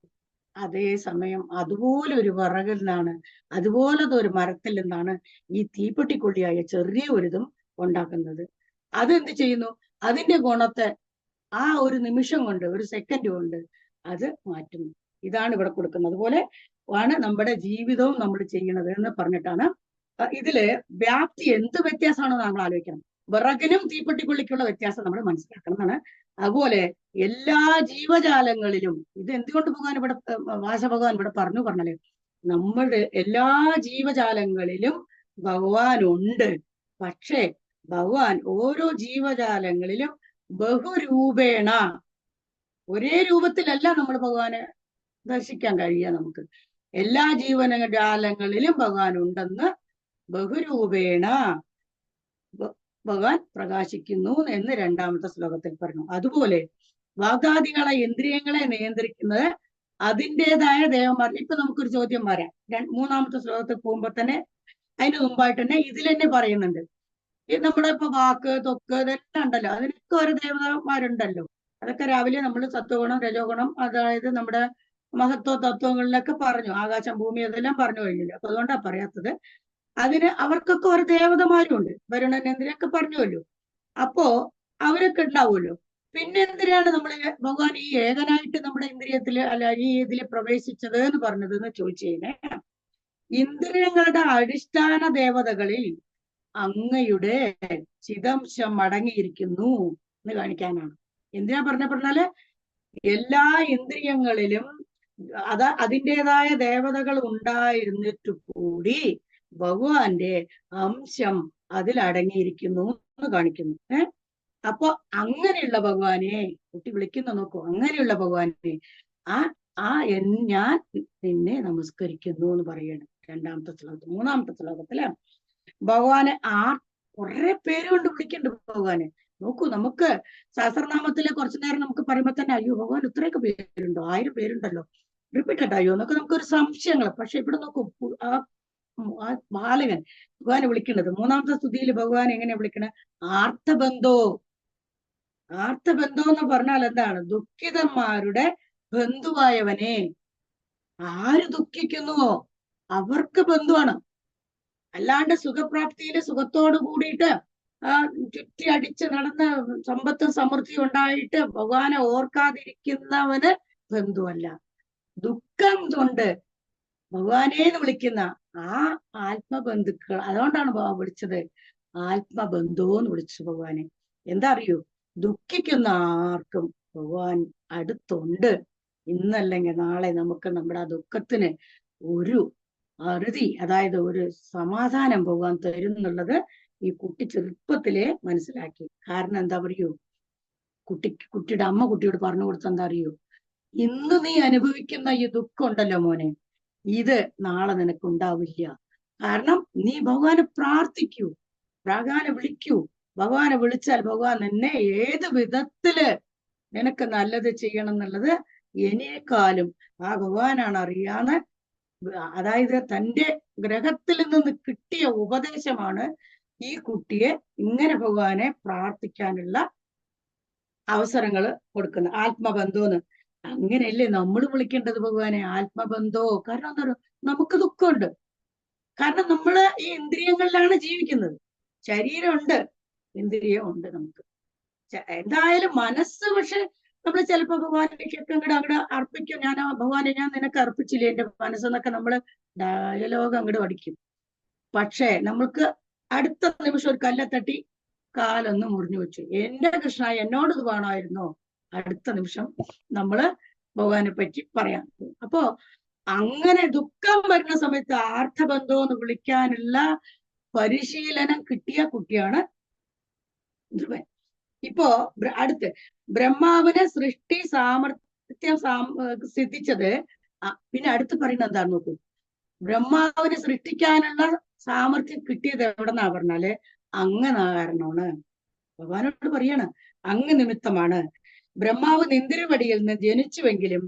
Speaker 2: അതേസമയം അതുപോലെ ഒരു വിറകിൽ നിന്നാണ്, അതുപോലത്തെ ഒരു മരത്തിൽ നിന്നാണ് ഈ തീപ്പെട്ടിക്കൊള്ളിയായ ചെറിയ ഒരിതും ഉണ്ടാക്കുന്നത്. അതെന്ത് ചെയ്യുന്നു? അതിന്റെ ഗുണത്തെ ആ ഒരു നിമിഷം കൊണ്ട്, ഒരു സെക്കൻഡ് കൊണ്ട് അത് മാറ്റുന്നു. ഇതാണ് ഇവിടെ കൊടുക്കുന്നത്. അതുപോലെ ആണ് നമ്മുടെ ജീവിതവും നമ്മൾ ചെയ്യണത് എന്ന് പറഞ്ഞിട്ടാണ്. ഇതില് വ്യാപ്തി എന്ത് വ്യത്യാസമാണോ നമ്മൾ ആലോചിക്കണം. വിറകിനും തീപ്പെട്ടിക്കൊള്ളിക്കുള്ള വ്യത്യാസം നമ്മൾ മനസ്സിലാക്കണം എന്നാണ്. അതുപോലെ എല്ലാ ജീവജാലങ്ങളിലും ഇത് എന്തുകൊണ്ട് ഭഗവാൻ ഇവിടെ വ്യാസഭഗവാൻ ഇവിടെ പറഞ്ഞാല്, നമ്മുടെ എല്ലാ ജീവജാലങ്ങളിലും ഭഗവാൻ ഉണ്ട്. പക്ഷേ ഭഗവാൻ ഓരോ ജീവജാലങ്ങളിലും ബഹുരൂപേണ, ഒരേ രൂപത്തിലല്ല നമ്മൾ ഭഗവാനെ ദർശിക്കാൻ കഴിയുക. നമുക്ക് എല്ലാ ജീവജാലങ്ങളിലും ഭഗവാൻ ഉണ്ടെന്ന് ബഹുരൂപേണ ഭഗവാൻ പ്രകാശിക്കുന്നു എന്ന് രണ്ടാമത്തെ ശ്ലോകത്തിൽ പറഞ്ഞു. അതുപോലെ വാഗാദികളെ, ഇന്ദ്രിയങ്ങളെ നിയന്ത്രിക്കുന്നത് അതിൻ്റെതായ ദേവന്മാർ. ഇപ്പൊ നമുക്കൊരു ചോദ്യം വരാം, മൂന്നാമത്തെ ശ്ലോകത്തിൽ പോകുമ്പോ തന്നെ അതിന് മുമ്പായിട്ട് തന്നെ ഇതിൽ തന്നെ പറയുന്നുണ്ട്, ഈ നമ്മുടെ ഇപ്പൊ വാക്ക്, തൊക്ക് ഇതെല്ലാം ഉണ്ടല്ലോ, അതിനൊക്കെ ഓരോ ദേവതമാരുണ്ടല്ലോ. അതൊക്കെ രാവിലെ നമ്മൾ സത്വഗുണം, രജോഗുണം, അതായത് നമ്മുടെ മഹത്വ തത്വങ്ങളിലൊക്കെ പറഞ്ഞു. ആകാശം, ഭൂമി അതെല്ലാം പറഞ്ഞു കഴിഞ്ഞില്ല. അപ്പൊ അതുകൊണ്ടാണ് പറയാത്തത്. അതിന് അവർക്കൊക്കെ ഓരോ ദേവതമാരും ഉണ്ട്. വരുണൻ, എന്തിനൊക്കെ പറഞ്ഞുവല്ലോ. അപ്പോ അവരൊക്കെ ഉണ്ടാവുമല്ലോ. പിന്നെ എന്തിനാണ് നമ്മൾ ഭഗവാൻ ഈ ഏകനായിട്ട് നമ്മുടെ ഇന്ദ്രിയത്തില് അല്ല ഈ ഇതില് പ്രവേശിച്ചത് എന്ന് പറഞ്ഞത് എന്ന് ചോദിച്ചു കഴിഞ്ഞാൽ, ഇന്ദ്രിയങ്ങളുടെ അടിസ്ഥാന ദേവതകളിൽ അങ്ങയുടെ ചിദംശം അടങ്ങിയിരിക്കുന്നു എന്ന് കാണിക്കാനാണ്. എന്തിനാ പറഞ്ഞാല് എല്ലാ ഇന്ദ്രിയങ്ങളിലും അതിൻ്റെതായ ദേവതകൾ ഉണ്ടായിരുന്നിട്ട് കൂടി ഭഗവാന്റെ അംശം അതിൽ അടങ്ങിയിരിക്കുന്നു എന്ന് കാണിക്കുന്നു. അപ്പൊ അങ്ങനെയുള്ള ഭഗവാനെ കുട്ടി വിളിക്കുന്ന നോക്കൂ, അങ്ങനെയുള്ള ഭഗവാനെ ഞാൻ നിന്നെ നമസ്കരിക്കുന്നു എന്ന് പറയാണ് രണ്ടാമത്തെ ശ്ലോകത്തിൽ. മൂന്നാമത്തെ ശ്ലോകത്തില് ഭഗവാനെ കുറെ പേര് കൊണ്ട് വിളിക്കുന്നുണ്ട് ഭഗവാനെ. നോക്കൂ, നമുക്ക് സഹസ്രനാമത്തില് കുറച്ചു നേരം നമുക്ക് പറയുമ്പോ തന്നെ അയ്യോ ഭഗവാൻ ഇത്രയൊക്കെ പേരുണ്ടോ, 1000 പേരുണ്ടല്ലോ, റിപ്പീറ്റഡ് ആയോ എന്നൊക്കെ നമുക്കൊരു സംശയങ്ങൾ. പക്ഷെ ഇവിടെ നോക്കൂ, ആ ബാലകൻ ഭഗവാനെ വിളിക്കുന്നത് മൂന്നാമത്തെ സ്തുതിയിൽ ഭഗവാൻ എങ്ങനെ വിളിക്കണ? ആർത്തബന്ധോ. ആർത്തബന്ധോ എന്ന് പറഞ്ഞാൽ എന്താണ്? ദുഃഖിതന്മാരുടെ ബന്ധുവായവനെ. ആര് ദുഃഖിക്കുന്നുവോ അവർക്ക് ബന്ധുവാണ്. അല്ലാണ്ട് സുഖപ്രാപ്തിയില് സുഖത്തോട് കൂടിയിട്ട് ചുറ്റി അടിച്ച് നടന്ന സമ്പത്തും സമൃദ്ധിയും ഉണ്ടായിട്ട് ഭഗവാനെ ഓർക്കാതിരിക്കുന്നവന് ബന്ധുവല്ല. ദുഃഖം കൊണ്ട് ഭഗവാനേന്ന് വിളിക്കുന്ന ആ ആത്മബന്ധുക്കൾ, അതുകൊണ്ടാണ് ഭഗവാൻ വിളിച്ചത് ആത്മബന്ധു എന്ന് വിളിച്ചു ഭഗവാനെ. എന്താ അറിയൂ, ദുഃഖിക്കുന്ന ആർക്കും ഭഗവാൻ അടുത്തുണ്ട്. ഇന്നല്ലെങ്കിൽ നാളെ നമുക്ക് നമ്മുടെ ആ ദുഃഖത്തിന് ഒരു അറുതി, അതായത് ഒരു സമാധാനം ഭഗവാൻ തരും എന്നുള്ളത് ഈ കുട്ടി ചെറുപ്പത്തിലെ മനസ്സിലാക്കി. കാരണം എന്താ പറയൂ, കുട്ടിയുടെ അമ്മ കുട്ടിയോട് പറഞ്ഞു കൊടുത്ത എന്താ അറിയൂ, ഇന്ന് നീ അനുഭവിക്കുന്ന ഈ ദുഃഖം ഉണ്ടല്ലോ മോനെ, ഇത് നാളെ നിനക്ക് ഉണ്ടാവില്ല. കാരണം നീ ഭഗവാനെ പ്രാർത്ഥിക്കൂ, ഭഗവാനെ വിളിക്കൂ. ഭഗവാനെ വിളിച്ചാൽ ഭഗവാൻ നിന്നെ ഏത് വിധത്തില് നിനക്ക് നല്ലത് ചെയ്യണം എന്നുള്ളത് എന്നെക്കാളും ആ ഭഗവാനാണ് അറിയാന്ന്. അതായത് തന്റെ ഗ്രഹത്തിൽ നിന്ന് കിട്ടിയ ഉപദേശമാണ് ഈ കുട്ടിയെ ഇങ്ങനെ ഭഗവാനെ പ്രാർത്ഥിക്കാനുള്ള അവസരങ്ങൾ കൊടുക്കുന്നത്. ആത്മബന്ധോന്ന് അങ്ങനെയല്ലേ നമ്മൾ വിളിക്കേണ്ടത് ഭഗവാനെ, ആത്മബന്ധോ. കാരണം എന്താ പറയുക, നമുക്ക് ദുഃഖമുണ്ട്. കാരണം നമ്മള് ഈ ഇന്ദ്രിയങ്ങളിലാണ് ജീവിക്കുന്നത്. ശരീരമുണ്ട്, ഇന്ദ്രിയം ഉണ്ട് നമുക്ക്. എന്തായാലും മനസ്സ് പക്ഷെ നമ്മൾ ചിലപ്പോ ഭഗവാനിലേക്കൊക്കെ അങ്ങോട്ട് അർപ്പിക്കും. ഞാൻ ഭഗവാനെ ഞാൻ നിനക്ക് അർപ്പിച്ചില്ലേ എന്റെ മനസ്സെന്നൊക്കെ നമ്മള് ഡയലോഗ് അങ്ങോട്ട് പഠിക്കും. പക്ഷെ നമ്മൾക്ക് അടുത്ത നിമിഷം ഒരു കല്ലെ തട്ടി കാലൊന്ന് മുറിഞ്ഞു വെച്ചു, എന്റെ കൃഷ്ണ എന്നോട് ഇത് വേണമായിരുന്നോ, അടുത്ത നിമിഷം നമ്മള് ഭഗവാനെ പറ്റി പറയാൻ പോകും. അപ്പോ അങ്ങനെ ദുഃഖം വരുന്ന സമയത്ത് ആർത്തബന്ധം എന്ന് വിളിക്കാനുള്ള പരിശീലനം കിട്ടിയ കുട്ടിയാണ് ധ്രുവൻ. ഇപ്പോ അടുത്ത് ബ്രഹ്മാവിന് സൃഷ്ടി സാമർത്ഥ്യം സിദ്ധിച്ചത്. പിന്നെ അടുത്ത് പറയുന്നത് എന്താന്ന് നോക്കൂ, ബ്രഹ്മാവിനെ സൃഷ്ടിക്കാനുള്ള സാമർത്ഥ്യം കിട്ടിയത് എവിടെന്നാ പറഞ്ഞാല് അങ്ങ് കാരണമാണ്. ഭഗവാനോട് പറയാണ് അങ്ങ് നിമിത്തമാണ്. ബ്രഹ്മാവ് നിന്തിരുവടിയിൽ നിന്ന് ജനിച്ചുവെങ്കിലും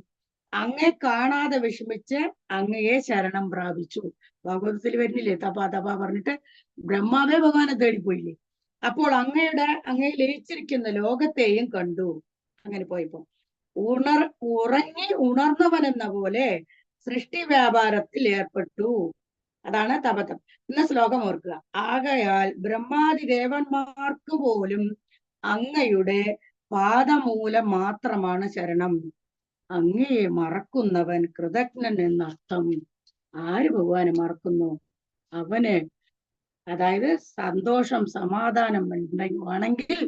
Speaker 2: അങ്ങേ കാണാതെ വിഷമിച്ച് അങ്ങയെ ശരണം പ്രാപിച്ചു. ഭാഗവതത്തിൽ വരുന്നില്ലേ, തപാ പറഞ്ഞിട്ട് ബ്രഹ്മാവേ ഭഗവാനെ തേടിപ്പോയില്ലേ. അപ്പോൾ അങ്ങയെ ലയിച്ചിരിക്കുന്ന ലോകത്തെയും കണ്ടു. അങ്ങനെ പോയപ്പോ ഉറങ്ങി ഉണർന്നവൻ എന്ന പോലെ സൃഷ്ടി വ്യാപാരത്തിൽ ഏർപ്പെട്ടു. അതാണ് തപതം എന്ന ശ്ലോകം ഓർക്കുക. ആകയാൽ ബ്രഹ്മാദി ദേവന്മാർക്ക് പോലും അങ്ങയുടെ പാദമൂലം മാത്രമാണ് ശരണം. അങ്ങയെ മറക്കുന്നവൻ കൃതജ്ഞൻ എന്നർത്ഥം. ആര് ഭഗവാനെ മറക്കുന്നു അവന്, അതായത് സന്തോഷം സമാധാനം വേണമെങ്കിൽ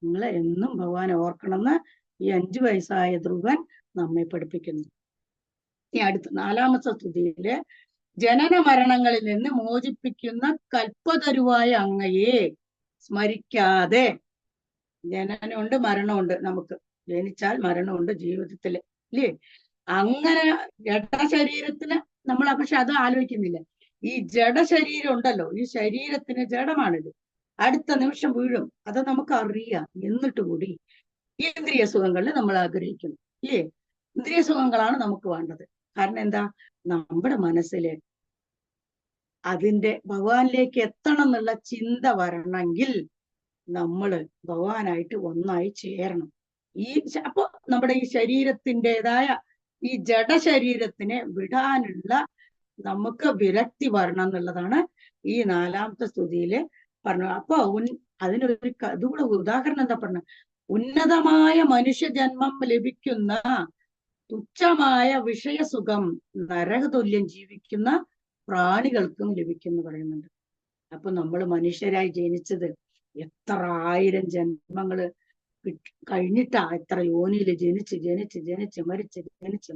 Speaker 2: നിങ്ങൾ എന്നും ഭഗവാനെ ഓർക്കണമെന്ന് ഈ 5 വയസ്സായ ധ്രുവൻ നമ്മെ പഠിപ്പിക്കുന്നു. ഈ അടുത്ത 4-ാമത്തെ സ്തുതിയില് ജനന മരണങ്ങളിൽ നിന്ന് മോചിപ്പിക്കുന്ന കൽപ്പതരുവായ അങ്ങയെ സ്മരിക്കാതെ, ജനനമുണ്ട് മരണമുണ്ട്, നമുക്ക് ജനിച്ചാൽ മരണമുണ്ട് ജീവിതത്തില് ഇല്ലേ. അങ്ങനെ ജഡശരീരത്തിന് നമ്മൾ പക്ഷെ അത് ആലോചിക്കുന്നില്ല. ഈ ജഡശരീരം ഉണ്ടല്ലോ, ഈ ശരീരത്തിന് ജഡമാണിത്, അടുത്ത നിമിഷം വീഴും, അത് നമുക്ക് അറിയാം. എന്നിട്ട് കൂടി ഇന്ദ്രിയ സുഖങ്ങളിൽ നമ്മൾ ആഗ്രഹിക്കുന്നു ഇല്ലേ. ഇന്ദ്രിയ സുഖങ്ങളാണ് നമുക്ക് വേണ്ടത്. കാരണം എന്താ, നമ്മുടെ മനസ്സില് അതിന്റെ ഭഗവാനിലേക്ക് എത്തണം എന്നുള്ള ചിന്ത വരണമെങ്കിൽ നമ്മള് ഭഗവാനായിട്ട് ഒന്നായി ചേരണം. അപ്പൊ നമ്മുടെ ഈ ശരീരത്തിൻ്റെതായ ഈ ജഡശരീരത്തിനെ വിടാനുള്ള നമുക്ക് വിരക്തി വരണം എന്നുള്ളതാണ് ഈ 4-ാമത്തെ സ്തുതിയില് പറഞ്ഞത്. അപ്പൊ അതിനൊരു ഇതുകൂടെ ഉദാഹരണം എന്താ പറഞ്ഞ, ഉന്നതമായ മനുഷ്യജന്മം ലഭിക്കുന്ന തുച്ഛമായ വിഷയസുഖം നരകതുല്യം ജീവിക്കുന്ന പ്രാണികൾക്കും ലഭിക്കുന്നു പറയുന്നുണ്ട്. അപ്പൊ നമ്മൾ മനുഷ്യരായി ജനിച്ചത് എത്ര 1000 ജന്മങ്ങള് കഴിഞ്ഞിട്ടാ, എത്ര യോനിയില് ജനിച്ച് ജനിച്ച് ജനിച്ച്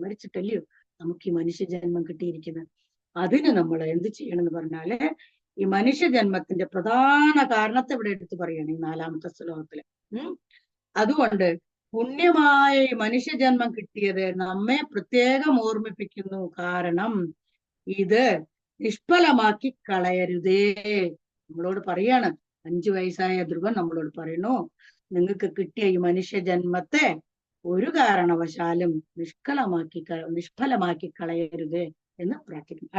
Speaker 2: മരിച്ചിട്ടല്ലയോ നമുക്ക് ഈ മനുഷ്യജന്മം കിട്ടിയിരിക്കുന്നത്. അതിന് നമ്മൾ എന്ത് ചെയ്യണമെന്ന് പറഞ്ഞാല് ഈ മനുഷ്യജന്മത്തിന്റെ പ്രധാന കാരണത്തെ ഇവിടെ എടുത്ത് പറയാണ് ഈ 4-ാമത്തെ ശ്ലോകത്തില്. അതുകൊണ്ട് പുണ്യമായ ഈ മനുഷ്യജന്മം കിട്ടിയത് നമ്മെ പ്രത്യേകം ഓർമ്മിപ്പിക്കുന്നു. കാരണം ഇത് നിഷ്ഫലമാക്കി കളയരുതേ. നമ്മളോട് പറയാണ്, 5 വയസ്സായ ധ്രുവൻ നമ്മളോട് പറയുന്നു, നിങ്ങൾക്ക് കിട്ടിയ ഈ മനുഷ്യജന്മത്തെ ഒരു കാരണവശാലും നിഷ്ഫലമാക്കി കളയരുത് എന്ന് പ്രാർത്ഥിക്കുന്നു.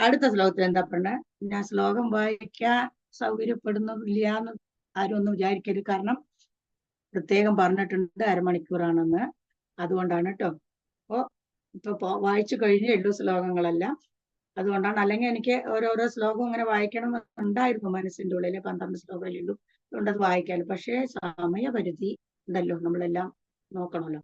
Speaker 2: അടുത്ത ശ്ലോകത്തിൽ എന്താ പറഞ്ഞ, ഞാൻ ശ്ലോകം വായിക്കാൻ സൗകര്യപ്പെടുന്നില്ല എന്ന് ആരും ഒന്നും വിചാരിക്കരുത്. കാരണം പ്രത്യേകം പറഞ്ഞിട്ടുണ്ട് 1/2 മണിക്കൂറാണെന്ന്, അതുകൊണ്ടാണ് കേട്ടോ. അപ്പോ ഇപ്പൊ വായിച്ചു കഴിഞ്ഞേ ഉള്ളൂ ശ്ലോകങ്ങളെല്ലാം. അതുകൊണ്ടാണ്. അല്ലെങ്കിൽ എനിക്ക് ഓരോരോ ശ്ലോകം ഇങ്ങനെ വായിക്കണം ഉണ്ടായിരുന്നു മനസ്സിന്റെ ഉള്ളിൽ. 12 ശ്ലോകമല്ലേ ഉള്ളൂ, അതുകൊണ്ട് അത് വായിക്കാനും. പക്ഷേ സമയപരിധി ഉണ്ടല്ലോ, നമ്മളെല്ലാം നോക്കണമല്ലോ.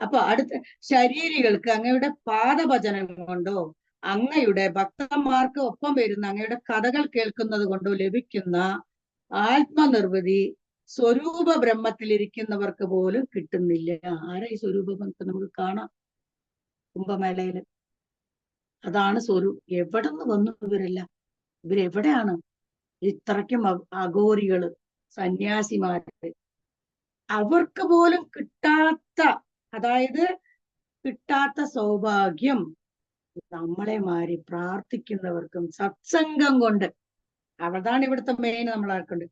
Speaker 2: അപ്പൊ അടുത്ത, ശരീരികൾക്ക് അങ്ങയുടെ പാദഭജനം കൊണ്ടോ അങ്ങയുടെ ഭക്തന്മാർക്ക് ഒപ്പം വരുന്ന അങ്ങയുടെ കഥകൾ കേൾക്കുന്നത് കൊണ്ടോ ലഭിക്കുന്ന ആത്മനിർവൃതി സ്വരൂപ ബ്രഹ്മത്തിലിരിക്കുന്നവർക്ക് പോലും കിട്ടുന്നില്ല. ആരാ ഈ സ്വരൂപ ബ്രഹ്മത്തെ നമുക്ക് കാണാം കുംഭമേളയില്. അതാണ് എവിടെ നിന്ന് വന്നു ഇവരെല്ലാം? ഇവരെവിടെയാണ്? ഇത്രയ്ക്കും അഘോരികള്, സന്യാസിമാര്, അവർക്ക് പോലും കിട്ടാത്ത, അതായത് കിട്ടാത്ത സൗഭാഗ്യം നമ്മളെ മാറി പ്രാർത്ഥിക്കുന്നവർക്കും സത്സംഗം കൊണ്ട്, അതാണ് ഇവിടുത്തെ മെയിൻ നമ്മൾ ആർക്കുണ്ട്.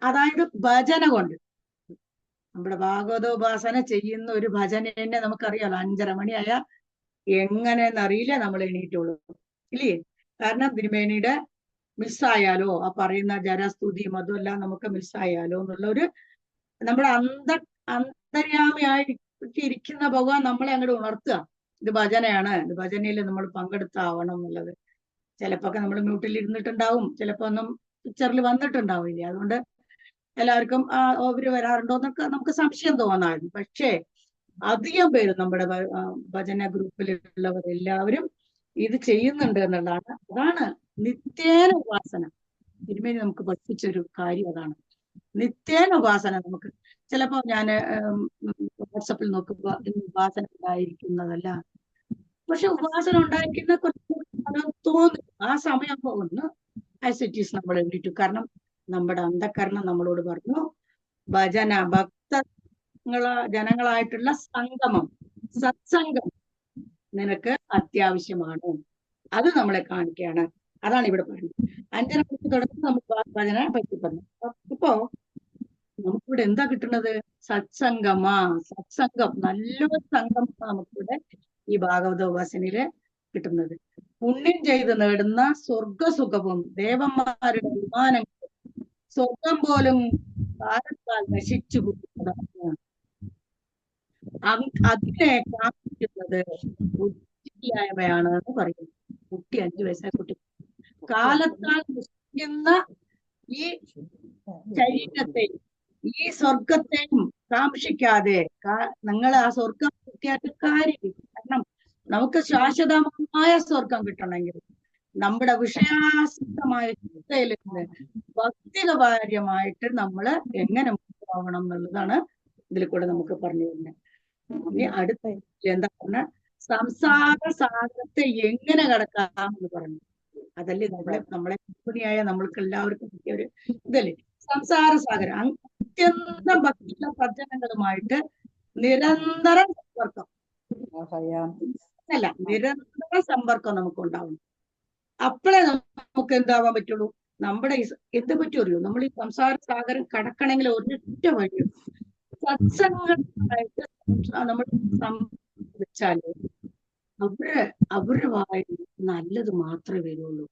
Speaker 2: അതായത് ഭജന കൊണ്ട്. നമ്മുടെ ഭാഗവതോപാസന ചെയ്യുന്ന ഒരു ഭജന തന്നെ നമുക്കറിയാലോ, 5:30 മണിയായ എങ്ങനെയെന്നറിയില്ല നമ്മൾ എണീറ്റുള്ളൂ, ഇല്ലേ? കാരണം തിരുമേനിയുടെ മിസ്സായാലോ, ആ പറയുന്ന ജരസ്തുതിയും അതുമെല്ലാം നമുക്ക് മിസ്സായാലോ എന്നുള്ള നമ്മുടെ അന്തര്യാമിയായിട്ടിരിക്കുന്ന ഭഗവാൻ നമ്മളെ അങ്ങോട്ട് ഉണർത്തുക. ഇത് ഭജനയാണ്, ഇത് ഭജനയിൽ നമ്മൾ പങ്കെടുത്താവണം എന്നുള്ളത്. ചിലപ്പോ ഒക്കെ നമ്മൾ മ്യൂട്ടിൽ ഇരുന്നിട്ടുണ്ടാവും, ചിലപ്പോ ഒന്നും പിക്ചറിൽ വന്നിട്ടുണ്ടാവില്ല. അതുകൊണ്ട് എല്ലാവർക്കും അവര് വരാറുണ്ടോ എന്നൊക്കെ നമുക്ക് സംശയം തോന്നാറുണ്ട്. പക്ഷേ അധികം പേര് നമ്മുടെ ഭജന ഗ്രൂപ്പിലുള്ളവരെല്ലാവരും ഇത് ചെയ്യുന്നുണ്ട് എന്നുള്ളതാണ്. അതാണ് നിത്യേന ഉപാസന. തിരുമേനി നമുക്ക് പഠിപ്പിച്ചൊരു കാര്യം അതാണ്. നിത്യേന ഉപാസന. നമുക്ക് ചിലപ്പോ ഞാൻ വാട്സപ്പിൽ നോക്കുമ്പോ ഉപാസന ഉണ്ടായിരിക്കുന്നതല്ല, പക്ഷെ ഉപാസന ഉണ്ടായിരിക്കുന്ന കുറച്ച് തോന്നും. ആ സമയം ഒന്ന് ആസ് ഇറ്റ് ഈസ് നമ്മൾ എഴുതിട്ടു. കാരണം നമ്മുടെ അന്ധകരണം നമ്മളോട് പറഞ്ഞു, ഭജന ജനങ്ങളായിട്ടുള്ള സംഗമം, സത്സംഗം നിനക്ക് അത്യാവശ്യമാണ്. അത് നമ്മളെ കാണിക്കുകയാണ്. അതാണ് ഇവിടെ പറയുന്നത്. 5:30 മണിക്ക് തുടങ്ങി നമ്മൾ ഭജന പറ്റി പറഞ്ഞു. ഇപ്പോ നമുക്കിവിടെ എന്താ കിട്ടുന്നത്? സത്സംഗമാ. സത്സംഗം, നല്ലൊരു സംഗമം നമുക്കിവിടെ ഈ ഭാഗവതോപാസനയില് കിട്ടുന്നത്. പുണ്യം ചെയ്ത് നേടുന്ന സ്വർഗസുഖവും ദേവന്മാരുടെ വിമാനങ്ങളും സ്വർഗം പോലും കാലത്താൽ നശിച്ചു പോകുന്നതാണ്. അതിനെ കാണിക്കുന്നത് ബുദ്ധിയില്ലായ്മയാണ് എന്ന് പറയുന്നു. കുട്ടി 5 വയസ്സായ കുട്ടി കാലത്താൽ നശിക്കുന്ന ഈ ശരീരത്തെയും ഈ സ്വർഗത്തെയും കാക്ഷിക്കാതെ നിങ്ങൾ ആ സ്വർഗം കിട്ടിയാൽ കാര്യമില്ല. കാരണം നമുക്ക് ശാശ്വതമായ സ്വർഗം കിട്ടണമെങ്കിൽ നമ്മുടെ വിഷയാസക്തമായ ചിന്തയിൽ നിന്ന് ഭക്തികപാര്യമായിട്ട് നമ്മൾ എങ്ങനെ മുന്നോട്ടാവണം എന്നുള്ളതാണ് ഇതിൽ കൂടെ നമുക്ക് പറഞ്ഞു തരുന്നത്. ഇനി അടുത്ത എന്താ പറഞ്ഞ, സംസാര സാഗരത്തെ എങ്ങനെ കടക്കാം എന്ന് പറഞ്ഞു. അതല്ലേ നമ്മളെ കമ്പനിയായ നമ്മൾക്ക് എല്ലാവർക്കും കിട്ടിയ ഒരു ഇതല്ലേ സംസാര സാഗരം. അത്യന്തം ഭക്തിയുള്ള സജ്ജനങ്ങളുമായിട്ട് നിരന്തര സമ്പർക്കം, അല്ല നിരന്തര സമ്പർക്കം നമുക്ക് ഉണ്ടാവണം. അപ്പോഴേ നമുക്ക് എന്താവാൻ പറ്റുള്ളൂ. നമ്മുടെ എന്ത് പറ്റുമല്ലോ, നമ്മൾ ഈ സംസാര സാഗരം കടക്കണമെങ്കിൽ ഒരൊറ്റ വഴി സത്സംഗമായിട്ട് നമ്മൾ വെച്ചാല് അവരുടെ വായിൽ നല്ലത് മാത്രമേ വരുള്ളൂ.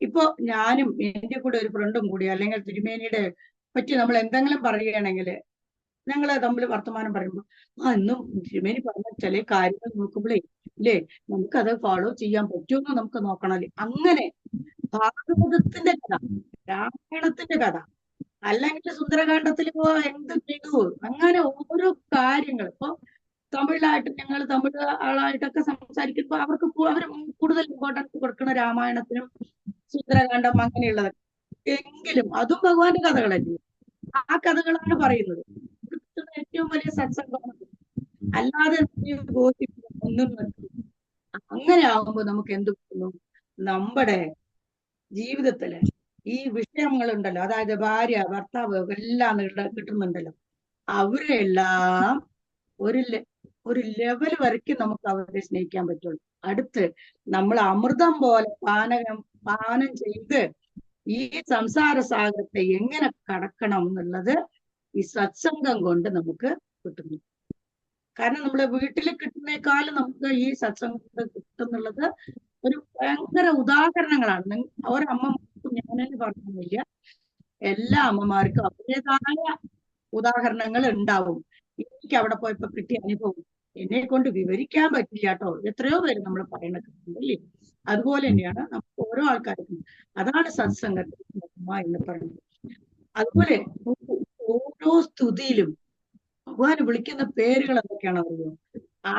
Speaker 2: ഇപ്പൊ ഞാനും എന്റെ കൂടെ ഒരു ഫ്രണ്ടും കൂടി, അല്ലെങ്കിൽ തിരുമേനിയുടെ പറ്റി നമ്മൾ എന്തെങ്കിലും പറയുകയാണെങ്കിൽ ഞങ്ങള് തമ്മിൽ വർത്തമാനം പറയുമ്പോൾ ഇന്നും തിരുമേനി പറഞ്ഞ ചില കാര്യങ്ങൾ നോക്കുമ്പോഴേ ഇല്ലേ നമുക്കത് ഫോളോ ചെയ്യാൻ പറ്റുമെന്ന് നമുക്ക് നോക്കണല്ലേ. അങ്ങനെ ഭാഗവതത്തിന്റെ കഥ, രാമായണത്തിന്റെ കഥ, അല്ലെങ്കിൽ സുന്ദരകാണ്ഡത്തിൽ എന്ത് ചെയ്തു, അങ്ങനെ ഓരോ കാര്യങ്ങൾ. ഇപ്പൊ തമിഴിലായിട്ട് ഞങ്ങൾ തമിഴ് ആളായിട്ടൊക്കെ സംസാരിക്കുമ്പോൾ അവർക്ക് അവർ കൂടുതൽ ഇമ്പോർട്ടൻസ് കൊടുക്കുന്ന രാമായണത്തിനും സുന്ദരകാണ്ഡം അങ്ങനെയുള്ളത്. എങ്കിലും അതും ഭഗവാന്റെ കഥകളല്ലേ, ആ കഥകളാണ് പറയുന്നത്. ഏറ്റവും വലിയ സത്സംഗമാണ്. അല്ലാതെ ഒന്നും അങ്ങനെ ആകുമ്പോൾ നമുക്ക് എന്ത് കിട്ടുന്നു? നമ്മുടെ ജീവിതത്തില് ഈ വിഷയങ്ങളുണ്ടല്ലോ, അതായത് ഭാര്യ ഭർത്താവ് എല്ലാം കിട്ടുന്നുണ്ടല്ലോ, അവരെല്ലാം ഒരു ലെവൽ വരയ്ക്ക് നമുക്ക് അവരെ സ്നേഹിക്കാൻ പറ്റുള്ളൂ. അടുത്ത് നമ്മൾ അമൃതം പോലെ പാനം ചെയ്ത് ഈ സംസാര സാഗരത്തെ എങ്ങനെ കടക്കണം എന്നുള്ളത് ഈ സത്സംഗം കൊണ്ട് നമുക്ക് കിട്ടുന്നു. കാരണം നമ്മുടെ വീട്ടിൽ കിട്ടുന്നേക്കാളും നമുക്ക് ഈ സത്സംഗം കിട്ടുന്നുള്ളത് ഒരു ഭയങ്കര ഉദാഹരണങ്ങളാണ്. ഒരമ്മമാർക്കും ഞാനെന്ന് പറഞ്ഞില്ല, എല്ലാ അമ്മമാർക്കും അവരുടേതായ ഉദാഹരണങ്ങൾ ഉണ്ടാവും. എനിക്ക് അവിടെ പോയപ്പോ കിട്ടിയ അനുഭവം എന്നെ കൊണ്ട് വിവരിക്കാൻ പറ്റില്ല കേട്ടോ. എത്രയോ പേര് നമ്മൾ പറയണ കേട്ടില്ലേ. അതുപോലെ തന്നെയാണ് നമുക്ക് ഓരോ ആൾക്കാർക്കും. അതാണ് സത്സംഗത്തിൽ മഹിമ എന്ന് പറയുന്നത്. അതുപോലെ ഓരോ സ്തുതിയിലും ഭഗവാൻ വിളിക്കുന്ന പേരുകൾ എന്തൊക്കെയാണോ അറിയോ?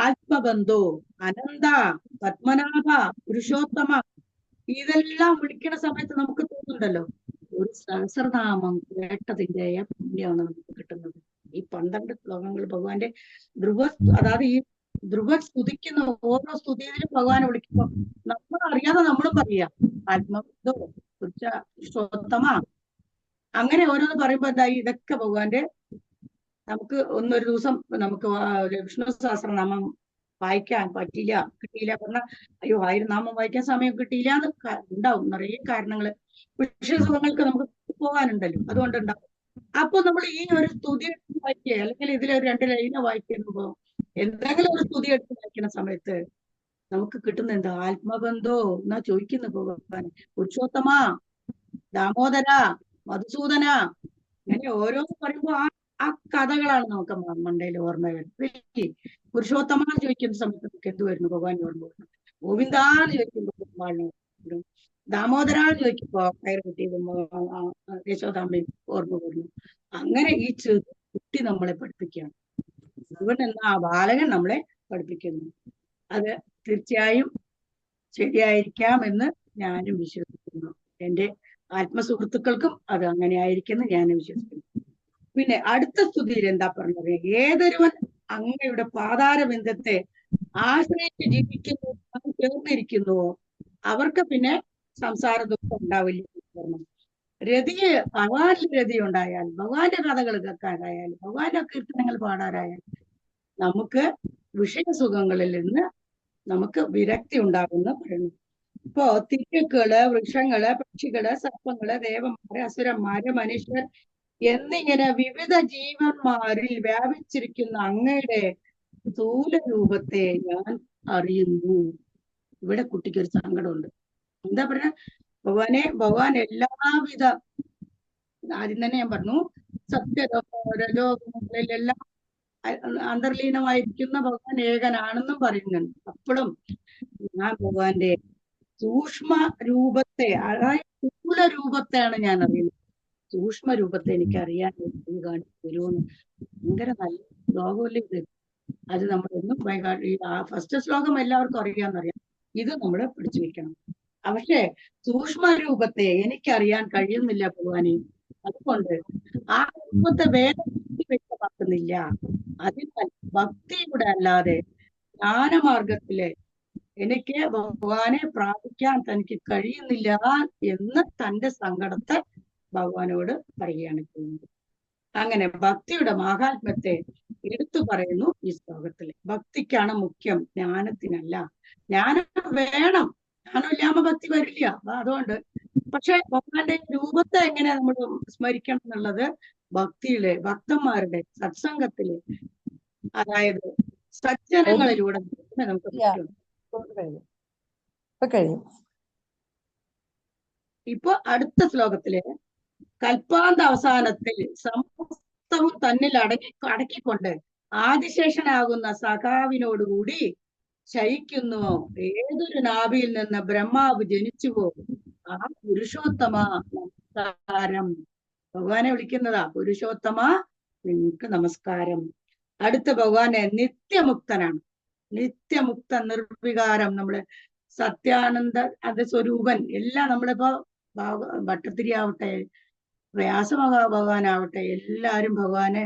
Speaker 2: ആത്മബന്ധോ, അനന്ത, പത്മനാഭ, പുരുഷോത്തമ. ഇതെല്ലാം വിളിക്കുന്ന സമയത്ത് നമുക്ക് തോന്നുന്നുണ്ടല്ലോ, ഒരു സഹസ്രനാമം കേട്ടതിന്റെ പുണ്യമാണ് നമുക്ക് കിട്ടുന്നത്. ഈ 12 ശ്ലോകങ്ങൾ ഭഗവാന്റെ അതായത് ഈ ധ്രുവ സ്തുതിക്കുന്ന ഓരോ സ്തുതിയിലും ഭഗവാനെ വിളിക്കുമ്പോൾ നമ്മൾ അറിയാതെ നമ്മളും പറയാ ആത്മബന്ധോ, പുരുഷോത്തമ, അങ്ങനെ ഓരോന്ന് പറയുമ്പോ എന്തായി, ഇതൊക്കെ ഭഗവാന്റെ. നമുക്ക് ഒന്നൊരു ദിവസം നമുക്ക് വിഷ്ണു സഹസ്രനാമം വായിക്കാൻ കിട്ടിയില്ല പറഞ്ഞാൽ, അയ്യോ 1000 നാമം വായിക്കാൻ സമയം കിട്ടിയില്ല എന്ന് ഉണ്ടാവും. നിറയെ കാരണങ്ങള് വിഷയസുഖങ്ങൾക്ക് നമുക്ക് പോകാനുണ്ടല്ലോ, അതുകൊണ്ടുണ്ടാവും. അപ്പൊ നമ്മൾ ഈ ഒരു സ്തുതി എടുത്ത് വായിക്കുക, അല്ലെങ്കിൽ ഇതിലൊരു 2 ലൈന വായിക്കുമ്പോ, എന്തെങ്കിലും ഒരു സ്തുതി എടുത്ത് വായിക്കുന്ന സമയത്ത് നമുക്ക് കിട്ടുന്ന എന്താ? ആത്മബന്ധോ എന്നാ ചോദിക്കുന്നു ഭഗവാൻ. പുരുഷോത്തമ, ദാമോദര, മധുസൂദന, അങ്ങനെ ഓരോന്ന് പറയുമ്പോ ആ കഥകളാണ് നമുക്ക് മണ്ടയിൽ ഓർമ്മ വരുന്നത്. പുരുഷോത്തമാന്ന് ചോദിക്കുന്ന സമയത്ത് നമുക്ക് എന്ത് വരുന്നു? ഭഗവാൻ ഓർമ്മ വരുന്നു. ഗോവിന്ദാന്ന് ചോദിക്കുമ്പോൾ ഭഗവാൻ, ദാമോദരാന്ന് ചോദിക്കുമ്പോ കയർ കുട്ടി യശോദാമ്മയും ഓർമ്മ വരുന്നു. അങ്ങനെ ഈ കുട്ടി നമ്മളെ പഠിപ്പിക്കുകയാണ്. അതുകൊണ്ട് എന്നാ ആ ബാലകൻ നമ്മളെ പഠിപ്പിക്കുന്നു. അത് തീർച്ചയായും ശരിയായിരിക്കാം എന്ന് ഞാനും വിശ്വസിക്കുന്നു. എന്റെ ആത്മസുഹൃത്തുക്കൾക്കും അത് അങ്ങനെ ആയിരിക്കുമെന്ന് ഞാനും വിശ്വസിക്കുന്നു. പിന്നെ അടുത്ത സ്തുതിയിൽ എന്താ പറഞ്ഞത്? ഏതൊരുവൻ അങ്ങയുടെ പാതാരബിന്ദത്തെ ആശ്രയിച്ച് ജീവിക്കുന്നു, ചേർന്നിരിക്കുന്നുവോ അവർക്ക് പിന്നെ സംസാര ദുഃഖം ഉണ്ടാവില്ല. രതിയെ ഭഗവാന്റെ രതി ഉണ്ടായാൽ, ഭഗവാന്റെ കഥകൾ കേൾക്കാനായാൽ, ഭഗവാന്റെ കീർത്തനങ്ങൾ പാടാനായാൽ നമുക്ക് വിഷയസുഖങ്ങളിൽ നിന്ന് നമുക്ക് വിരക്തി ഉണ്ടാകുന്ന പറയുന്നു. ഇപ്പോ തിരക്കുകള്, വൃക്ഷങ്ങള്, പക്ഷികള്, സർപ്പങ്ങള്, ദേവന്മാര്, അസുരന്മാര്, മനുഷ്യർ എന്നിങ്ങനെ വിവിധ ജീവന്മാരിൽ വ്യാപിച്ചിരിക്കുന്ന അങ്ങയുടെ സ്ഥൂല രൂപത്തെ ഞാൻ അറിയുന്നു. ഇവിടെ കുട്ടിക്ക് ഒരു സങ്കടമുണ്ട്. എന്താ പറഞ്ഞ? ഭഗവാൻ എല്ലാവിധ, ആദ്യം തന്നെ ഞാൻ പറഞ്ഞു, സത്യലോകങ്ങളിലെല്ലാം അന്തർലീനമായിരിക്കുന്ന ഭഗവാൻ ഏകനാണെന്നും പറയുന്നുണ്ട്. അപ്പോഴും ഞാൻ ഭഗവാന്റെ സൂക്ഷ്മ രൂപത്തെ, അതായത് സ്ഥൂല രൂപത്തെയാണ് ഞാൻ അറിയുന്നത്. സൂക്ഷ്മ രൂപത്തെ എനിക്ക് അറിയാൻ കാണിച്ചു തരുമെന്ന്. ഭയങ്കര നല്ല ശ്ലോകമല്ലേ ഇത്. അത് നമ്മൾ എന്നും ഫസ്റ്റ് ശ്ലോകം എല്ലാവർക്കും അറിയാമെന്നറിയാം. ഇത് നമ്മൾ പിടിച്ചു വെക്കണം. പക്ഷേ സൂക്ഷ്മ രൂപത്തെ എനിക്കറിയാൻ കഴിയുന്നില്ല ഭഗവാനെ. അതുകൊണ്ട് ആ രൂപത്തെ വേറെ വ്യക്തമാക്കുന്നില്ല. അതിനാൽ ഭക്തിയുടെ അല്ലാതെ ജ്ഞാനമാർഗത്തിലെ എനിക്ക് ഭഗവാനെ പ്രാപിക്കാൻ തനിക്ക് കഴിയുന്നില്ല എന്ന് തന്റെ സങ്കടത്തെ ഭഗവാനോട് പറയുകയാണ് ചെയ്യുന്നത്. അങ്ങനെ ഭക്തിയുടെ മാഹാത്മ്യത്തെ എടുത്തു പറയുന്നു ഈ ശ്ലോകത്തില്. ഭക്തിക്കാണ് മുഖ്യം, ജ്ഞാനത്തിനല്ല. ജ്ഞാനം വേണം, ജ്ഞാനമില്ലാമ ഭക്തി വരില്ല. അതുകൊണ്ട് പക്ഷെ ഭഗവാന്റെ രൂപത്തെ എങ്ങനെ നമ്മൾ സ്മരിക്കണം എന്നുള്ളത് ഭക്തിയിലെ, ഭക്തന്മാരുടെ സത്സംഗത്തില്, അതായത് സജ്ജനങ്ങളിലൂടെ നമുക്ക്
Speaker 3: കഴിയും.
Speaker 2: ഇപ്പൊ അടുത്ത ശ്ലോകത്തില് കൽപ്പാന്ത അവസാനത്തിൽ സമസ്തവും തന്നിൽ അടക്കിക്കൊണ്ട് ആദിശേഷനാകുന്ന സഖാവിനോടുകൂടി ശയിക്കുന്നു. ഏതൊരു നാഭിയിൽ നിന്ന് ബ്രഹ്മാവ് ജനിച്ചുവോ ആ പുരുഷോത്തമ നമസ്കാരം. ഭഗവാനെ വിളിക്കുന്നതാ, പുരുഷോത്തമ നിനക്ക് നമസ്കാരം. അടുത്ത ഭഗവാനെ നിത്യമുക്തനാണ്. നിത്യമുക്ത നിർവികാരം, നമ്മള് സത്യാനന്ദ അത് സ്വരൂപൻ എല്ലാം. നമ്മളിപ്പോ ഭട്ടത്തിരി ആവട്ടെ, വ്യാസമഹാഭഗവാനാവട്ടെ, എല്ലാരും ഭഗവാനെ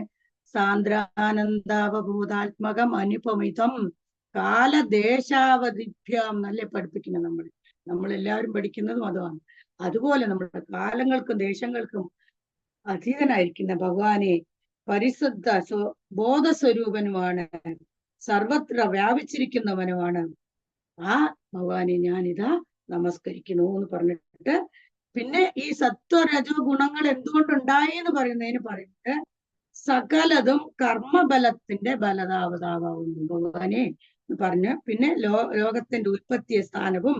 Speaker 2: സാന്ദ്രാനന്ദാവബോധാത്മകം അനുപമിതം കാലദേശാവധിഭ്യം എന്നല്ലേ പഠിപ്പിക്കുന്നത്. നമ്മളെല്ലാവരും പഠിക്കുന്നതും അതാണ്. അതുപോലെ നമ്മുടെ കാലങ്ങൾക്കും ദേശങ്ങൾക്കും അതീതനായിരിക്കുന്ന ഭഗവാനെ പരിശുദ്ധ ബോധസ്വരൂപനുമാണ്, സർവത്ര വ്യാപിച്ചിരിക്കുന്നവനുമാണ്. ആ ഭഗവാനെ ഞാനിതാ നമസ്കരിക്കുന്നു എന്ന് പറഞ്ഞിട്ട് പിന്നെ ഈ സത്വരജോ ഗുണങ്ങൾ എന്തുകൊണ്ടുണ്ടായി എന്ന് പറയുന്നത് സകലതും കർമ്മബലത്തിന്റെ ബലതാവതാവുന്നു ഭഗവാനെ എന്ന് പറഞ്ഞ് പിന്നെ ലോകത്തിന്റെ ഉൽപ്പത്തി സ്ഥാനവും,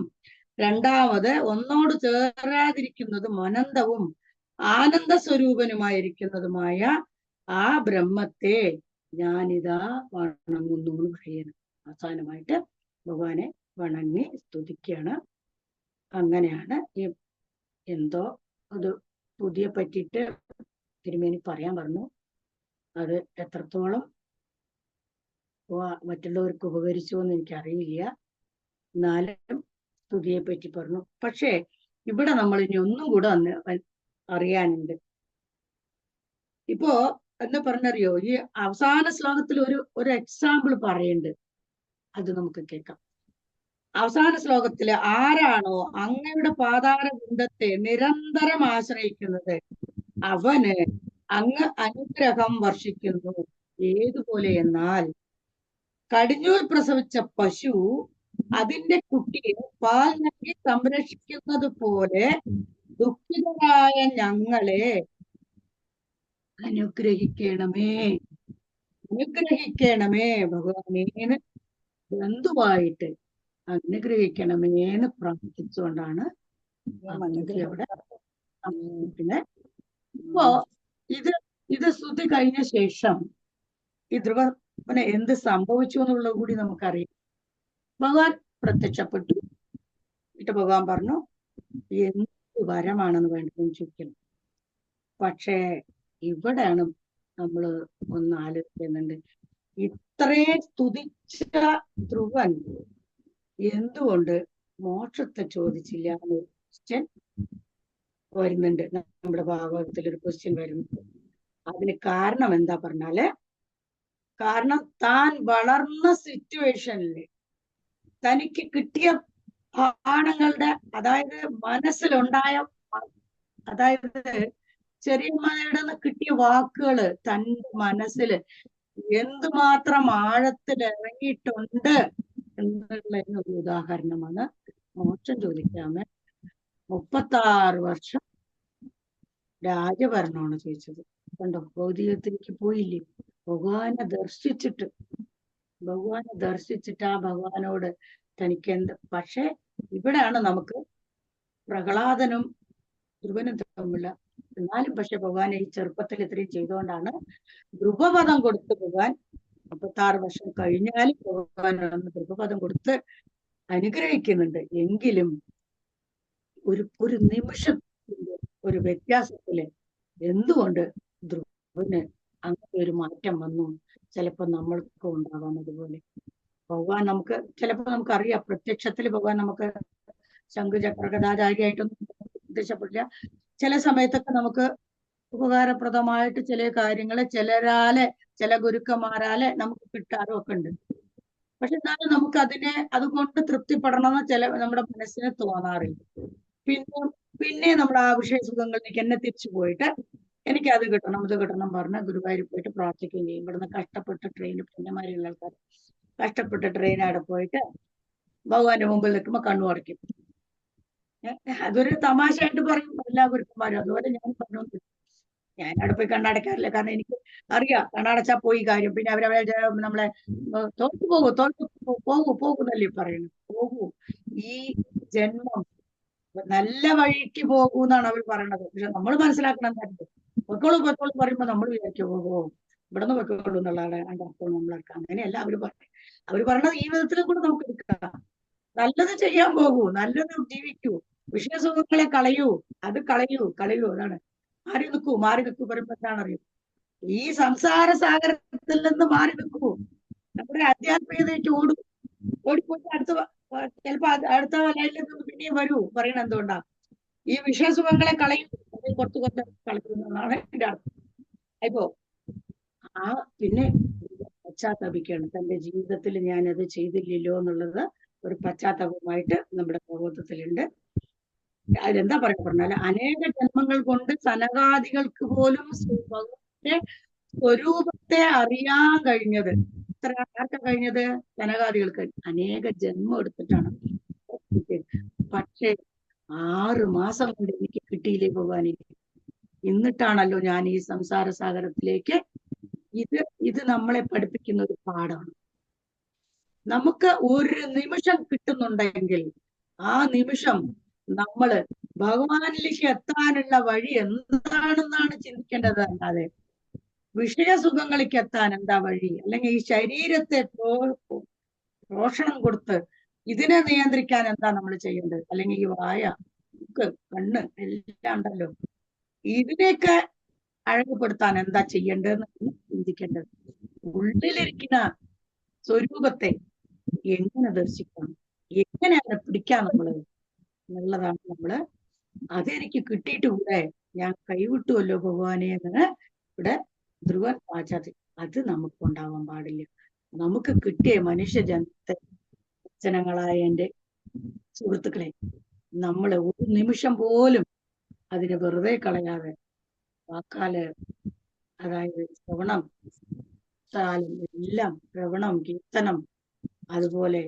Speaker 2: രണ്ടാമത് ഒന്നോട് ചേരാതിരിക്കുന്നതും അനന്തവും ആനന്ദ സ്വരൂപനുമായിരിക്കുന്നതുമായ ആ ബ്രഹ്മത്തെ ഞാനിതാ വണങ്ങുന്നു എന്ന് പറയുന്നു. അവസാനമായിട്ട് ഭഗവാനെ വണങ്ങി സ്തുതിക്കുകയാണ്. അങ്ങനെയാണ് ഈ എന്തോ അത് സ്തുതിയെ പറ്റിയിട്ട് തിരുമേനി പറയാൻ പറഞ്ഞു. അത് എത്രത്തോളം മറ്റുള്ളവർക്ക് ഉപകരിച്ചു എന്ന് എനിക്കറിയില്ല. എന്നാലും സ്തുതിയെ പറ്റി പറഞ്ഞു. പക്ഷേ ഇവിടെ നമ്മൾ ഇനി ഒന്നും കൂടെ അറിയാനുണ്ട്. ഇപ്പോ എന്താ പറഞ്ഞറിയോ, ഈ അവസാന ശ്ലോകത്തിൽ ഒരു എക്സാമ്പിൾ പറയുന്നുണ്ട്. അത് നമുക്ക് കേൾക്കാം. അവസാന ശ്ലോകത്തില് ആരാണോ അങ്ങയുടെ പാതാരബന്ധത്തെ നിരന്തരം ആശ്രയിക്കുന്നത് അവന് അങ്ങ് അനുഗ്രഹം വർഷിക്കുന്നു. ഏതുപോലെ എന്നാൽ കടിഞ്ഞൂൽ പ്രസവിച്ച പശു അതിന്റെ കുട്ടിയെ പാൽ നൽകി സംരക്ഷിക്കുന്നത് പോലെ ദുഃഖിതരായ ഞങ്ങളെ അനുഗ്രഹിക്കണമേ, അനുഗ്രഹിക്കണമേ ഭഗവാനേന് ബന്ധുവായിട്ട് അനുഗ്രഹിക്കണമേന്ന് പ്രാർത്ഥിച്ചുകൊണ്ടാണ് അവിടെ. പിന്നെ ഇപ്പോ ഇത് സ്തുതി കഴിഞ്ഞ ശേഷം ഈ ധ്രുവന് എന്ത് സംഭവിച്ചു എന്നുള്ളത് കൂടി നമുക്കറിയാം. ഭഗവാൻ പ്രത്യക്ഷപ്പെട്ടു. എന്നിട്ട് ഭഗവാൻ പറഞ്ഞു എന്ത് വരമാണെന്ന് വേണ്ടതെന്ന് ചോദിക്കണം. പക്ഷേ ഇവിടെയാണ് നമ്മൾ ഒന്ന് ആലോചിക്കുന്നുണ്ട്. ഇത്രയും സ്തുതിച്ച ധ്രുവൻ എന്തുകൊണ്ട് മോക്ഷത്തെ ചോദിച്ചില്ല എന്നൊരു ക്വസ്റ്റ്യൻ വരുന്നുണ്ട്. നമ്മുടെ ഭാഗവതത്തിൽ ഒരു ക്വസ്റ്റ്യൻ വരുന്നുണ്ട്. അതിന് കാരണം എന്താ പറഞ്ഞാല്, കാരണം താൻ വളർന്ന സിറ്റുവേഷനില് തനിക്ക് കിട്ടിയ ആണുങ്ങളുടെ, അതായത് മനസ്സിലുണ്ടായ, അതായത് ചെറിയമ്മയുടെ നിന്ന് കിട്ടിയ വാക്കുകള് തന്റെ മനസ്സില് എന്തുമാത്രം ആഴത്തിൽ ഇറങ്ങിയിട്ടുണ്ട് എന്നുള്ള ഒരു ഉദാഹരണമാണ്. മോക്ഷം ചോദിക്കാമേ 36 വർഷം രാജഭരണമാണ് ചോദിച്ചത്. കണ്ടോ, ഭൗതികത്തിലേക്ക് പോയില്ലേ. ഭഗവാനെ ദർശിച്ചിട്ട് ആ ഭഗവാനോട് തനിക്ക് എന്ത്. പക്ഷെ ഇവിടെയാണ് നമുക്ക് പ്രഹ്ലാദനും ധ്രുവനും തമ്മിലുള്ള. എന്നാലും പക്ഷെ ഭഗവാൻ ഈ ചെറുപ്പത്തിൽ ഇത്രയും ചെയ്തുകൊണ്ടാണ് ധ്രുവപദം കൊടുത്ത് ഭഗവാൻ 36 വർഷം കഴിഞ്ഞാലും ഭഗവാൻ ധ്രുവപദം കൊടുത്ത് അനുഗ്രഹിക്കുന്നുണ്ട്. എങ്കിലും ഒരു നിമിഷത്തിന്റെ ഒരു വ്യത്യാസത്തില് എന്തുകൊണ്ട് ധ്രുവന് അങ്ങനെ ഒരു മാറ്റം വന്നു? ചിലപ്പോ നമ്മൾക്ക് ഉണ്ടാവാം അതുപോലെ. ഭഗവാൻ നമുക്ക് ചിലപ്പോ നമുക്കറിയാം, പ്രത്യക്ഷത്തിൽ ഭഗവാൻ നമുക്ക് ശംഖുചക്രഗദാധാരിയായിട്ടൊന്നും പ്രത്യക്ഷപ്പെട്ടില്ല. ചില സമയത്തൊക്കെ നമുക്ക് ഉപകാരപ്രദമായിട്ട് ചില കാര്യങ്ങള് ചില ഗുരുക്കന്മാരാലെ നമുക്ക് കിട്ടാറും ഒക്കെ ഉണ്ട്. പക്ഷെ എന്നാലും നമുക്ക് അതുകൊണ്ട് തൃപ്തിപ്പെടണമെന്ന് നമ്മുടെ മനസ്സിന് തോന്നാറില്ല. പിന്നെ നമ്മുടെ ആ വിഷയസുഖങ്ങളിലേക്ക് എന്നെ തിരിച്ചു പോയിട്ട് എനിക്ക് അത് കിട്ടണം ഇത് കിട്ടണം പറഞ്ഞ് ഗുരുവായൂർ പോയിട്ട് പ്രാർത്ഥിക്കുകയും ചെയ്യും. ഇവിടുന്ന് കഷ്ടപ്പെട്ട് ട്രെയിനിൽ പുണ്യമാരിയുള്ള ആൾക്കാർ കഷ്ടപ്പെട്ട് ട്രെയിനവിടെ പോയിട്ട് ഭഗവാന്റെ മുമ്പിൽ നിൽക്കുമ്പോൾ കണ്ണു അടയ്ക്കും. അതൊരു തമാശയായിട്ട് പറയും എല്ലാ ഗുരുക്കന്മാരും. അതുപോലെ ഞാൻ പറഞ്ഞു, ഞാൻ അവിടെ പോയി കണ്ണടയ്ക്കാറില്ല. കാരണം എനിക്ക് അറിയാം കണ്ണടച്ചാ പോയി കാര്യം. പിന്നെ അവരവിടെ നമ്മളെ പോകുന്നല്ലേ പറയുന്നത്. പോകൂ, ഈ ജന്മം നല്ല വഴിക്ക് പോകൂ എന്നാണ് അവർ പറയണത്. പക്ഷെ നമ്മൾ മനസ്സിലാക്കണം എന്തായിരുന്നു, പൊക്കോളൂ പറയുമ്പോ നമ്മൾ വിചാരിക്കും ഇവിടെ നിന്ന് പൊക്കോളൂ എന്നുള്ളതാണ് അതിന്റെ അർത്ഥം. നമ്മളൊക്കെ അങ്ങനെയല്ല അവർ പറയണത്. ഈ വിധത്തിലും കൂടെ നമുക്ക് എടുക്കാം. നല്ലത് ചെയ്യാൻ പോകൂ, നല്ലത് ജീവിക്കൂ, വിഷയസുഖങ്ങളെ കളയൂ, അത് കളയൂ. അതാണ് മാറി നിൽക്കൂ പറയുമ്പോ എന്താണറിയോ, ഈ സംസാര സാഗരത്തിൽ നിന്ന് മാറി നിൽക്കൂ. നമ്മുടെ ആധ്യാത്മികതയ്ക്ക് ഓടിപ്പോയി ചിലപ്പോ അടുത്ത ലൈനിൽ നിന്ന് പിന്നെയും വരൂ. പറയണ എന്തുകൊണ്ടാ, ഈ വിഷയസുഖങ്ങളെ കളയും, കുറച്ച് കളയുന്നതാണ് എന്റെ അർത്ഥം. ഇപ്പോ പിന്നെ പശ്ചാത്തപിക്കണം. തന്റെ ജീവിതത്തിൽ ഞാൻ അത് ചെയ്തില്ലല്ലോ എന്നുള്ളത് ഒരു പശ്ചാത്താപമായിട്ട് നമ്മുടെ ബോധത്തിലുണ്ട്. അതെന്താ പറഞ്ഞാല്, അനേക ജന്മങ്ങൾ കൊണ്ട് സനകാദികൾക്ക് പോലും സ്വരൂപത്തെ അറിയാൻ കഴിഞ്ഞത് ആർക്കാ കഴിഞ്ഞത്? സനകാദികൾക്ക് അനേക ജന്മം എടുത്തിട്ടാണ്. പക്ഷെ 6 മാസം കൊണ്ട് എനിക്ക് കിട്ടിയില്ലേ ഭഗവാനെ. എന്നിട്ടാണല്ലോ ഞാൻ ഈ സംസാര സാഗരത്തിലേക്ക്. ഇത് നമ്മളെ പഠിപ്പിക്കുന്ന ഒരു പാഠമാണ്. നമുക്ക് ഒരു നിമിഷം കിട്ടുന്നുണ്ടെങ്കിൽ ആ നിമിഷം നമ്മള് ഭഗവാനിലേക്ക് എത്താനുള്ള വഴി എന്താണെന്നാണ് ചിന്തിക്കേണ്ടത്. അല്ലാതെ വിഷയസുഖങ്ങളിലേക്ക് എത്താൻ എന്താ വഴി, അല്ലെങ്കിൽ ഈ ശരീരത്തെ പോഷണം കൊടുത്ത് ഇതിനെ നിയന്ത്രിക്കാൻ എന്താ നമ്മൾ ചെയ്യേണ്ടത്? അല്ലെങ്കിൽ ഈ വായ, മൂക്ക്, കണ്ണ് എല്ലാം ഉണ്ടല്ലോ, ഇതിനെയൊക്കെ അഴകുപെടുത്താൻ എന്താ ചെയ്യേണ്ടതെന്ന് ചിന്തിക്കേണ്ടത്. ഉള്ളിലിരിക്കുന്ന സ്വരൂപത്തെ എങ്ങനെ ദർശിക്കണം, എങ്ങനെ അതിനെ പിടിക്കാം നമ്മള് എന്നുള്ളതാണ് നമ്മള്. അതെനിക്ക് കിട്ടിയിട്ട് കൂടെ ഞാൻ കൈവിട്ടുവല്ലോ ഭഗവാനെ എന്ന് ഇവിടെ ധ്രുവൻ വാചാതി. അത് നമുക്ക് ഉണ്ടാവാൻ പാടില്ല. നമുക്ക് കിട്ടിയ മനുഷ്യ ജനങ്ങളായ എൻ്റെ സുഹൃത്തുക്കളെ, നമ്മൾ ഒരു നിമിഷം പോലും അതിനെ വെറുതെ കളയാതെ വാക്കാല്, അതായത് ശ്രവണം, താലം, എല്ലാം ശ്രവണം, കീർത്തനം, അതുപോലെ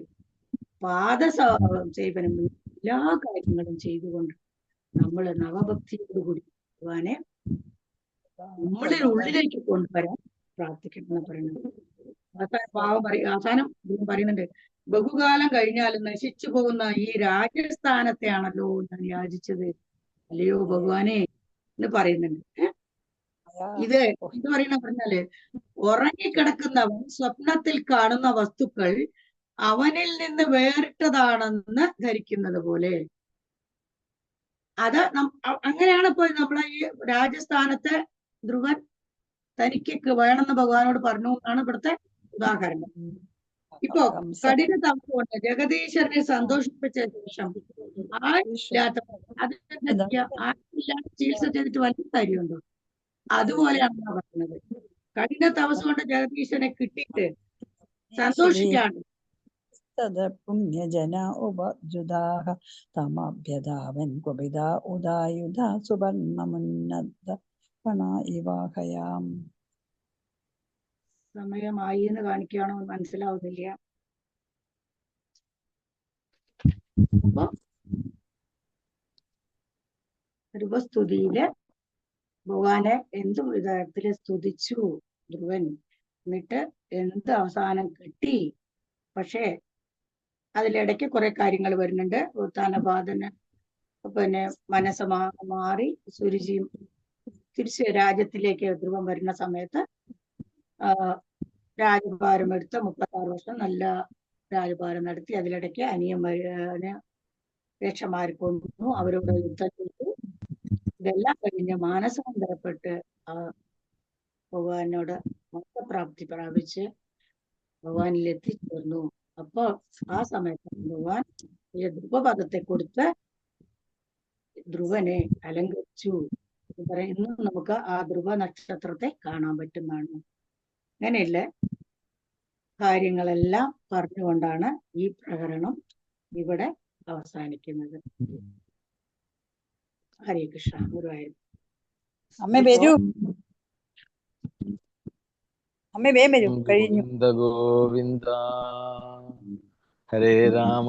Speaker 2: സേവനം, എല്ലാ കാര്യങ്ങളും ചെയ്തുകൊണ്ട് നമ്മൾ നവഭക്തിയോടുകൂടി ഭഗവാനെ നമ്മളിൽ ഉള്ളിലേക്ക് കൊണ്ടുവരാൻ പ്രാർത്ഥിക്കണം എന്ന് പറയുന്നത്. അവസാനം പറയുന്നുണ്ട്, ബഹുകാലം കഴിഞ്ഞാലും നശിച്ചു പോകുന്ന ഈ രാജസ്ഥാനത്തെയാണല്ലോ ഞാൻ യാചിച്ചത്, അല്ലയോ ഭഗവാനെ എന്ന് പറയുന്നുണ്ട്. ഇത് എന്ത് പറഞ്ഞാല്, ഉറങ്ങിക്കിടക്കുന്നവൻ സ്വപ്നത്തിൽ കാണുന്ന വസ്തുക്കൾ അവനിൽ നിന്ന് വേറിട്ടതാണെന്ന് ധരിക്കുന്നത് പോലെ. അത് അങ്ങനെയാണ് ഇപ്പൊ നമ്മളെ ഈ രാജസ്ഥാനത്തെ ധ്രുവൻ തനിക്ക് വേണമെന്ന് ഭഗവാനോട് പറഞ്ഞു എന്നാണ് ഇവിടുത്തെ ഉദാഹരണം. ഇപ്പൊ കഠിന തപസ് കൊണ്ട് ജഗദീശ്വരനെ സന്തോഷിപ്പിച്ച ശേഷം ആരില്ലാത്ത ചികിത്സ ചെയ്തിട്ട് വലിയ കാര്യമുണ്ടോ? അതുപോലെയാണ് പറയുന്നത്. കഠിന തപസ് കൊണ്ട് ജഗദീശ്വരനെ കിട്ടിയിട്ട് സന്തോഷിക്കാണ്.
Speaker 3: പുണ്യജന ഉപജുദാഹ തമഭ്യതാവൻ കുപിത ഉദായുധ സുവർണമുന്നത ഇവാഹയാം.
Speaker 2: സമയമായി എന്ന് കാണിക്കുകയാണോ മനസ്സിലാവുന്നില്ല. അപ്പൊ ധ്രുവസ്തുതിയില് ഭഗവാനെ എന്ത് വിധത്തില് സ്തുതിച്ചു ധ്രുവൻ, എന്നിട്ട് എന്ത് അവസാനം കിട്ടി. പക്ഷേ അതിലിടയ്ക്ക് കുറെ കാര്യങ്ങൾ വരുന്നുണ്ട്. ഉത്താനപാദന് പിന്നെ മനസ്സ് മാറി സുരുചിയും തിരിച്ച് രാജ്യത്തിലേക്ക് ധ്രുവം വരുന്ന സമയത്ത് രാജഭാരം എടുത്ത് 36 വർഷം നല്ല രാജഭാരം നടത്തി. അതിലിടയ്ക്ക് അനിയന്മാര് വേഷമാര് കൊന്നു, അവരോട് യുദ്ധം ചെയ്തു. ഇതെല്ലാം കഴിഞ്ഞ് മാനസാന്തരപ്പെട്ട് ഭഗവാനോട് മോക്ഷപ്രാപ്തി പ്രാപിച്ച് ഭഗവാനിൽ എത്തിച്ചേർന്നു. അപ്പൊ ആ സമയത്ത് ഭഗവാൻ ഈ ധ്രുവപദത്തെ കൊടുത്ത് ധ്രുവനെ അലങ്കരിച്ചു. ഇന്നും നമുക്ക് ആ ധ്രുവ നക്ഷത്രത്തെ കാണാൻ പറ്റുന്നതാണ്. അങ്ങനെയുള്ള കാര്യങ്ങളെല്ലാം പറഞ്ഞുകൊണ്ടാണ് ഈ പ്രകരണം ഇവിടെ അവസാനിക്കുന്നത്. ഹരേ കൃഷ്ണ. ഗുരുവായൂർ
Speaker 3: അമ്മ വരൂ, അമ്മ വേഗം വരൂ, കഴിഞ്ഞു.
Speaker 1: ഗോവിന്ദ ഗോവിന്ദ, ഹരേ രാമ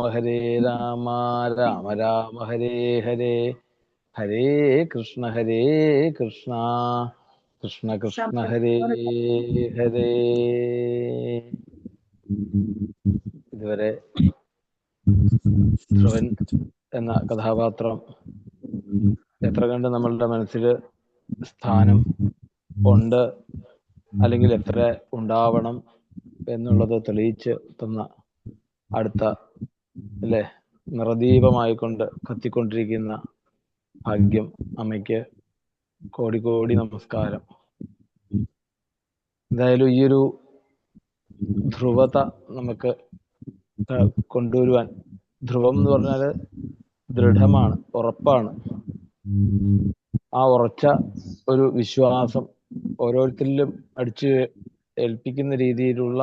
Speaker 1: രാമ രാമ ഹരേ ഹരേ, ഹരേ കൃഷ്ണ കൃഷ്ണ കൃഷ്ണ ഹരേ ഹരേ. ഇതുവരെ ധ്രുവൻ എന്ന കഥാപാത്രം എത്ര കണ്ട് നമ്മളുടെ മനസ്സിൽ സ്ഥാനം ഉണ്ട്, അല്ലെങ്കിൽ എത്ര ഉണ്ടാവണം എന്നുള്ളത് തെളിയിച്ച് തന്ന അടുത്ത അല്ലെ നിറദീപമായിക്കൊണ്ട് കത്തിക്കൊണ്ടിരിക്കുന്ന ഭാഗ്യം അമ്മയ്ക്ക് കോടി കോടി നമസ്കാരം. എന്തായാലും ഈ ഒരു ധ്രുവത നമുക്ക് കൊണ്ടുവരുവാൻ, ധ്രുവം എന്ന് പറഞ്ഞാൽ ദൃഢമാണ്, ഉറപ്പാണ്. ആ ഉറച്ച ഒരു വിശ്വാസം ഓരോരുത്തരിലും അടിച്ച് ഏൽപ്പിക്കുന്ന രീതിയിലുള്ള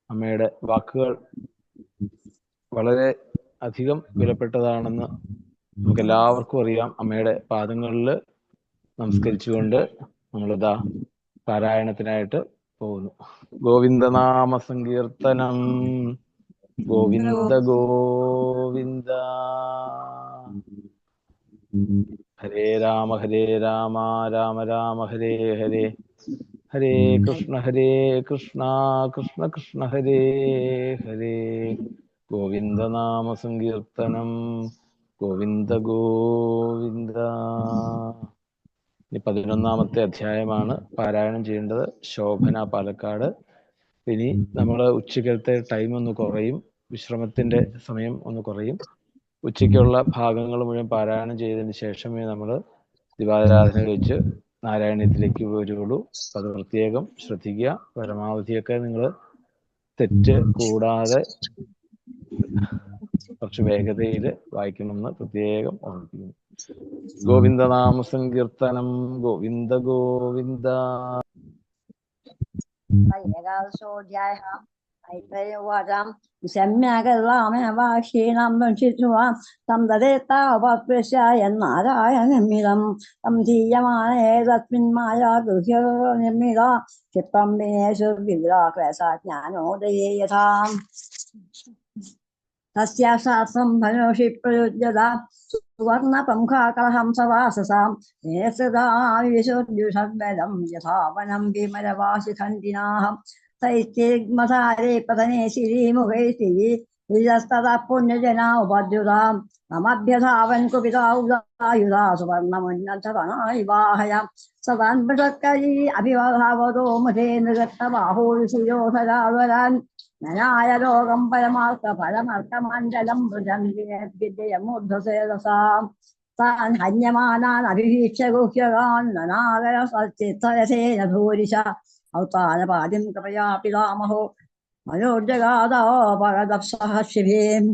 Speaker 1: അമ്മയുടെ വാക്കുകൾ വളരെ അധികം വിലപ്പെട്ടതാണെന്ന് നമുക്ക് എല്ലാവർക്കും അറിയാം. അമ്മയുടെ പാദങ്ങളിൽ നമസ്കരിച്ചുകൊണ്ട് നമ്മളിതാ പാരായണത്തിനായിട്ട് പോകുന്നു. ഗോവിന്ദനാമ സങ്കീർത്തനം. ഗോവിന്ദ ഗോവിന്ദ. ഹരേ രാമ രാമ രാമ ഹരേ ഹരേ, ഹരേ കൃഷ്ണ കൃഷ്ണ കൃഷ്ണ ഹരേ ഹരേ. ഗോവിന്ദനാമ സങ്കീർത്തനം. ഗോവിന്ദ ഗോവിന്ദ. ഇനി 11ാമത്തെ അധ്യായമാണ് പാരായണം ചെയ്യേണ്ടത്. ശോഭന പാലക്കാട്. ഇനി നമ്മൾ ഉച്ചക്കലത്തെ ടൈം ഒന്ന് കുറയും. വിശ്രമത്തിൻ്റെ സമയം ഒന്ന് കുറയും. ഉച്ചയ്ക്കുള്ള ഭാഗങ്ങൾ മുഴുവൻ പാരായണം ചെയ്തതിന് ശേഷമേ നമ്മൾ ദിവാരാധന വെച്ച് നാരായണീയത്തിലേക്ക് വരുള്ളൂ. അത് പ്രത്യേകം ശ്രദ്ധിക്കുക. പരമാവധിയൊക്കെ നിങ്ങൾ തെറ്റ് കൂടാതെ കുറച്ച് വേഗതയിൽ വായിക്കണമെന്ന് പ്രത്യേകം ഓർമ്മിപ്പിക്കുന്നു. ഗോവിന്ദനാമ സങ്കീർത്തനം. ഗോവിന്ദ ഗോവിന്ദ.
Speaker 4: ഏകാദശോऽധ്യായः ऐतरेय उवाच सम्यगर्वामेवाक्षीणां वंशित्वा तं ददेता उपस्पृश्य यन्नारायणमिदं तं धीयमाने तस्मिन्माया गृह्य निर्मिता क्षिप्रं विनेषु विद्राक्लेशा ज्ञानोदये यथा तस्या शास्त्रं धनुषि प्रयुज्यता सुवर्णपङ्खाकलहं सवाससां नेसदा विशुद्युषद्वेदं यथा वनं विमलवासिखण्डिनाः तैश्चिग्मसारे पतने श्रीमुखैस्त्रिस्ततः पुण्यजना उपद्युतां ममभ्यधावन् कुपिता उदायुधा सुवर्णमुन्नतवनाविवाहय सदान् बृहत्करी अभिवधावतो मथे नृगत्तबाहुशिरोधरावरान् ननाय लोकं परमार्थमण्डलं विजयमुद्धसेदसां तान् हन्यमानान् अभिवीक्ष्य गुह्यगान् ननागरसचित्तरसेन भूरिश औतानपादिं कृपया पितामहो मनोर्जगादपगदप्सः शिभीं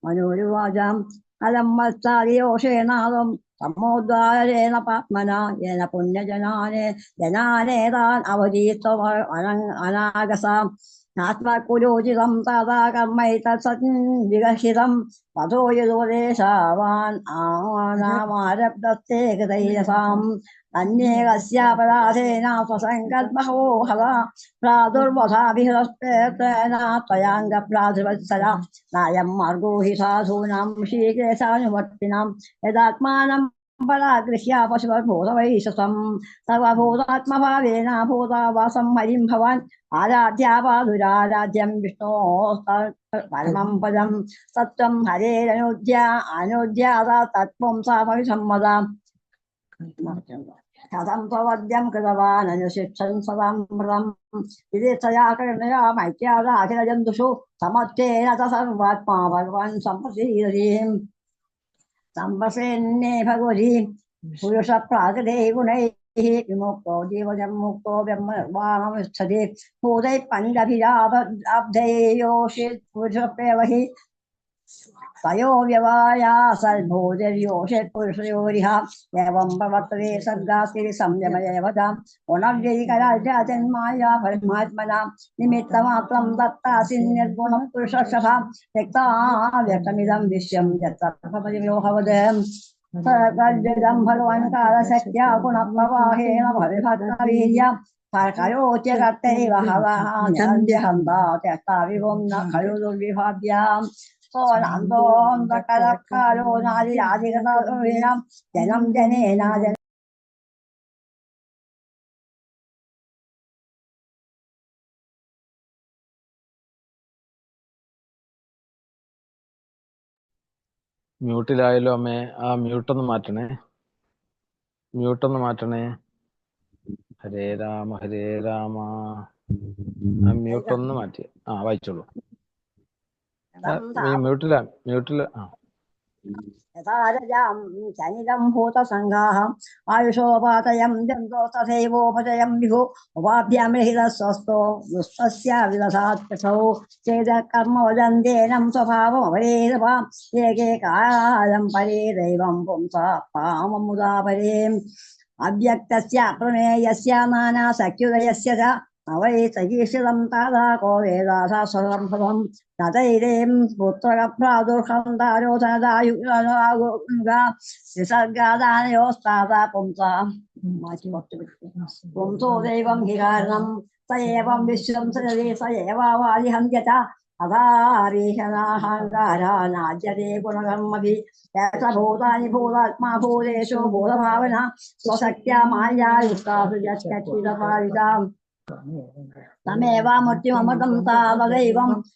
Speaker 4: मनोरुवाचाम् अलं मत्सारियोषेणादं तमोद्वारेण पात्मना येन पुण्यजनाने जनानेतान् अवधीत्वमनागसाम् आत्मकुलोचितं तदा कर्मैतत्सत् विगर्हितं ततो यदोदेशावान् आनामारब्धस्ते कृतैरसाम् अन्ये कस्यापराधेन स्वसङ्कल्पहो हवा प्रादुर्वधाभिहस्तेन त्वयाङ्गप्राधिवत्सला नायं मार्गो हि साधूनां श्रीकेशानुवर्तिनां यदात्मानं परागृह्य पशुभूतवैशसं सर्वभूतात्मभावेन भूतावासं हरिं भवान् आराध्यापादुराराध्यं विष्णोः परमं पदं सत्त्वं हरेरनुद्याता तत्त्वं सामविसम्मदा कथं त्ववद्यं कृतवान् अनुशिक्षन् सदामृतम् इति तया करुणया मैत्यादाखिलजन्तुषु समत्तेन च सर्वात्मा भगवान् सम्प्रसीदति सम्प्रसेन्ने भगवति पुरुषप्राकृते गुणैः विमुक्तो जीवजन्मुक्तो ब्रह्मनिर्वाणमिच्छति भूतैः पञ्चभिराब्धैयोषित् पुरुषप्रेव हि तयो व्यवायासद्भूतिर्योषित् पुरुषयोरिह एवं प्रवर्तते सर्गास्ति संयमयेव च गुणव्यतिकराजन्माया परमात्मना निमित्तमात्रं दत्तासि निर्गुणं पुरुषशः त्यक्ता व्यक्तमिदं विश्वं यत्सर्वपरिव्योहवद सर्गजं भगवन् कालशक्त्या गुणप्रवाहेण भविभक्तवीर्य करोत्य कर्तैव हवः निरन्ध्यहन्ता त्यक्ता विभुं न खलु दुर्विभाव्याम् सोऽनन्दोऽन्धकरकालो नादिरादिगतवीरं जनं जनेन जन
Speaker 1: മ്യൂട്ടിലായല്ലോ അമ്മേ. ആ മ്യൂട്ടൊന്ന് മാറ്റണേ. ഹരേ രാമ ഹരേ രാമ. ആ മ്യൂട്ടൊന്ന് മാറ്റി. വായിച്ചോളൂ. മ്യൂട്ടില്
Speaker 4: यथारजां चनिदं भूतसङ्घाः आयुषोपातयं जन्तो तथैवोपचयं विभु उपाभ्यां रहितस्वस्थो दुस्तस्य विदधात्कसौ चेदकर्म वदन्तेनं स्वभावमवरेदपा एके कालं परे दैवं पुंसा पाममुदापरे अव्यक्तस्य प्रमेयस्य नानासख्युदयस्य च अवैतगीषितं तादा को वेदासा स्वसम्भवं तथैरें पुत्रप्रादुर्हन्तारोधनदायुगा विसर्गादानयोस्तादा पुंसा पुंसो दैवं हि कारणं स एवं विश्वं सजति स एवावादिहन्त्य च अधारीशनाहङ्कारा नाज्यते गुणकर्मभिः यथभूतानि भूतात्मा भूतेषु भूतभावना स्वशक्त्या मायायुक्ता सृजत्यच्युतपालिताम् तमेव मृत्युममृतं तावदैवं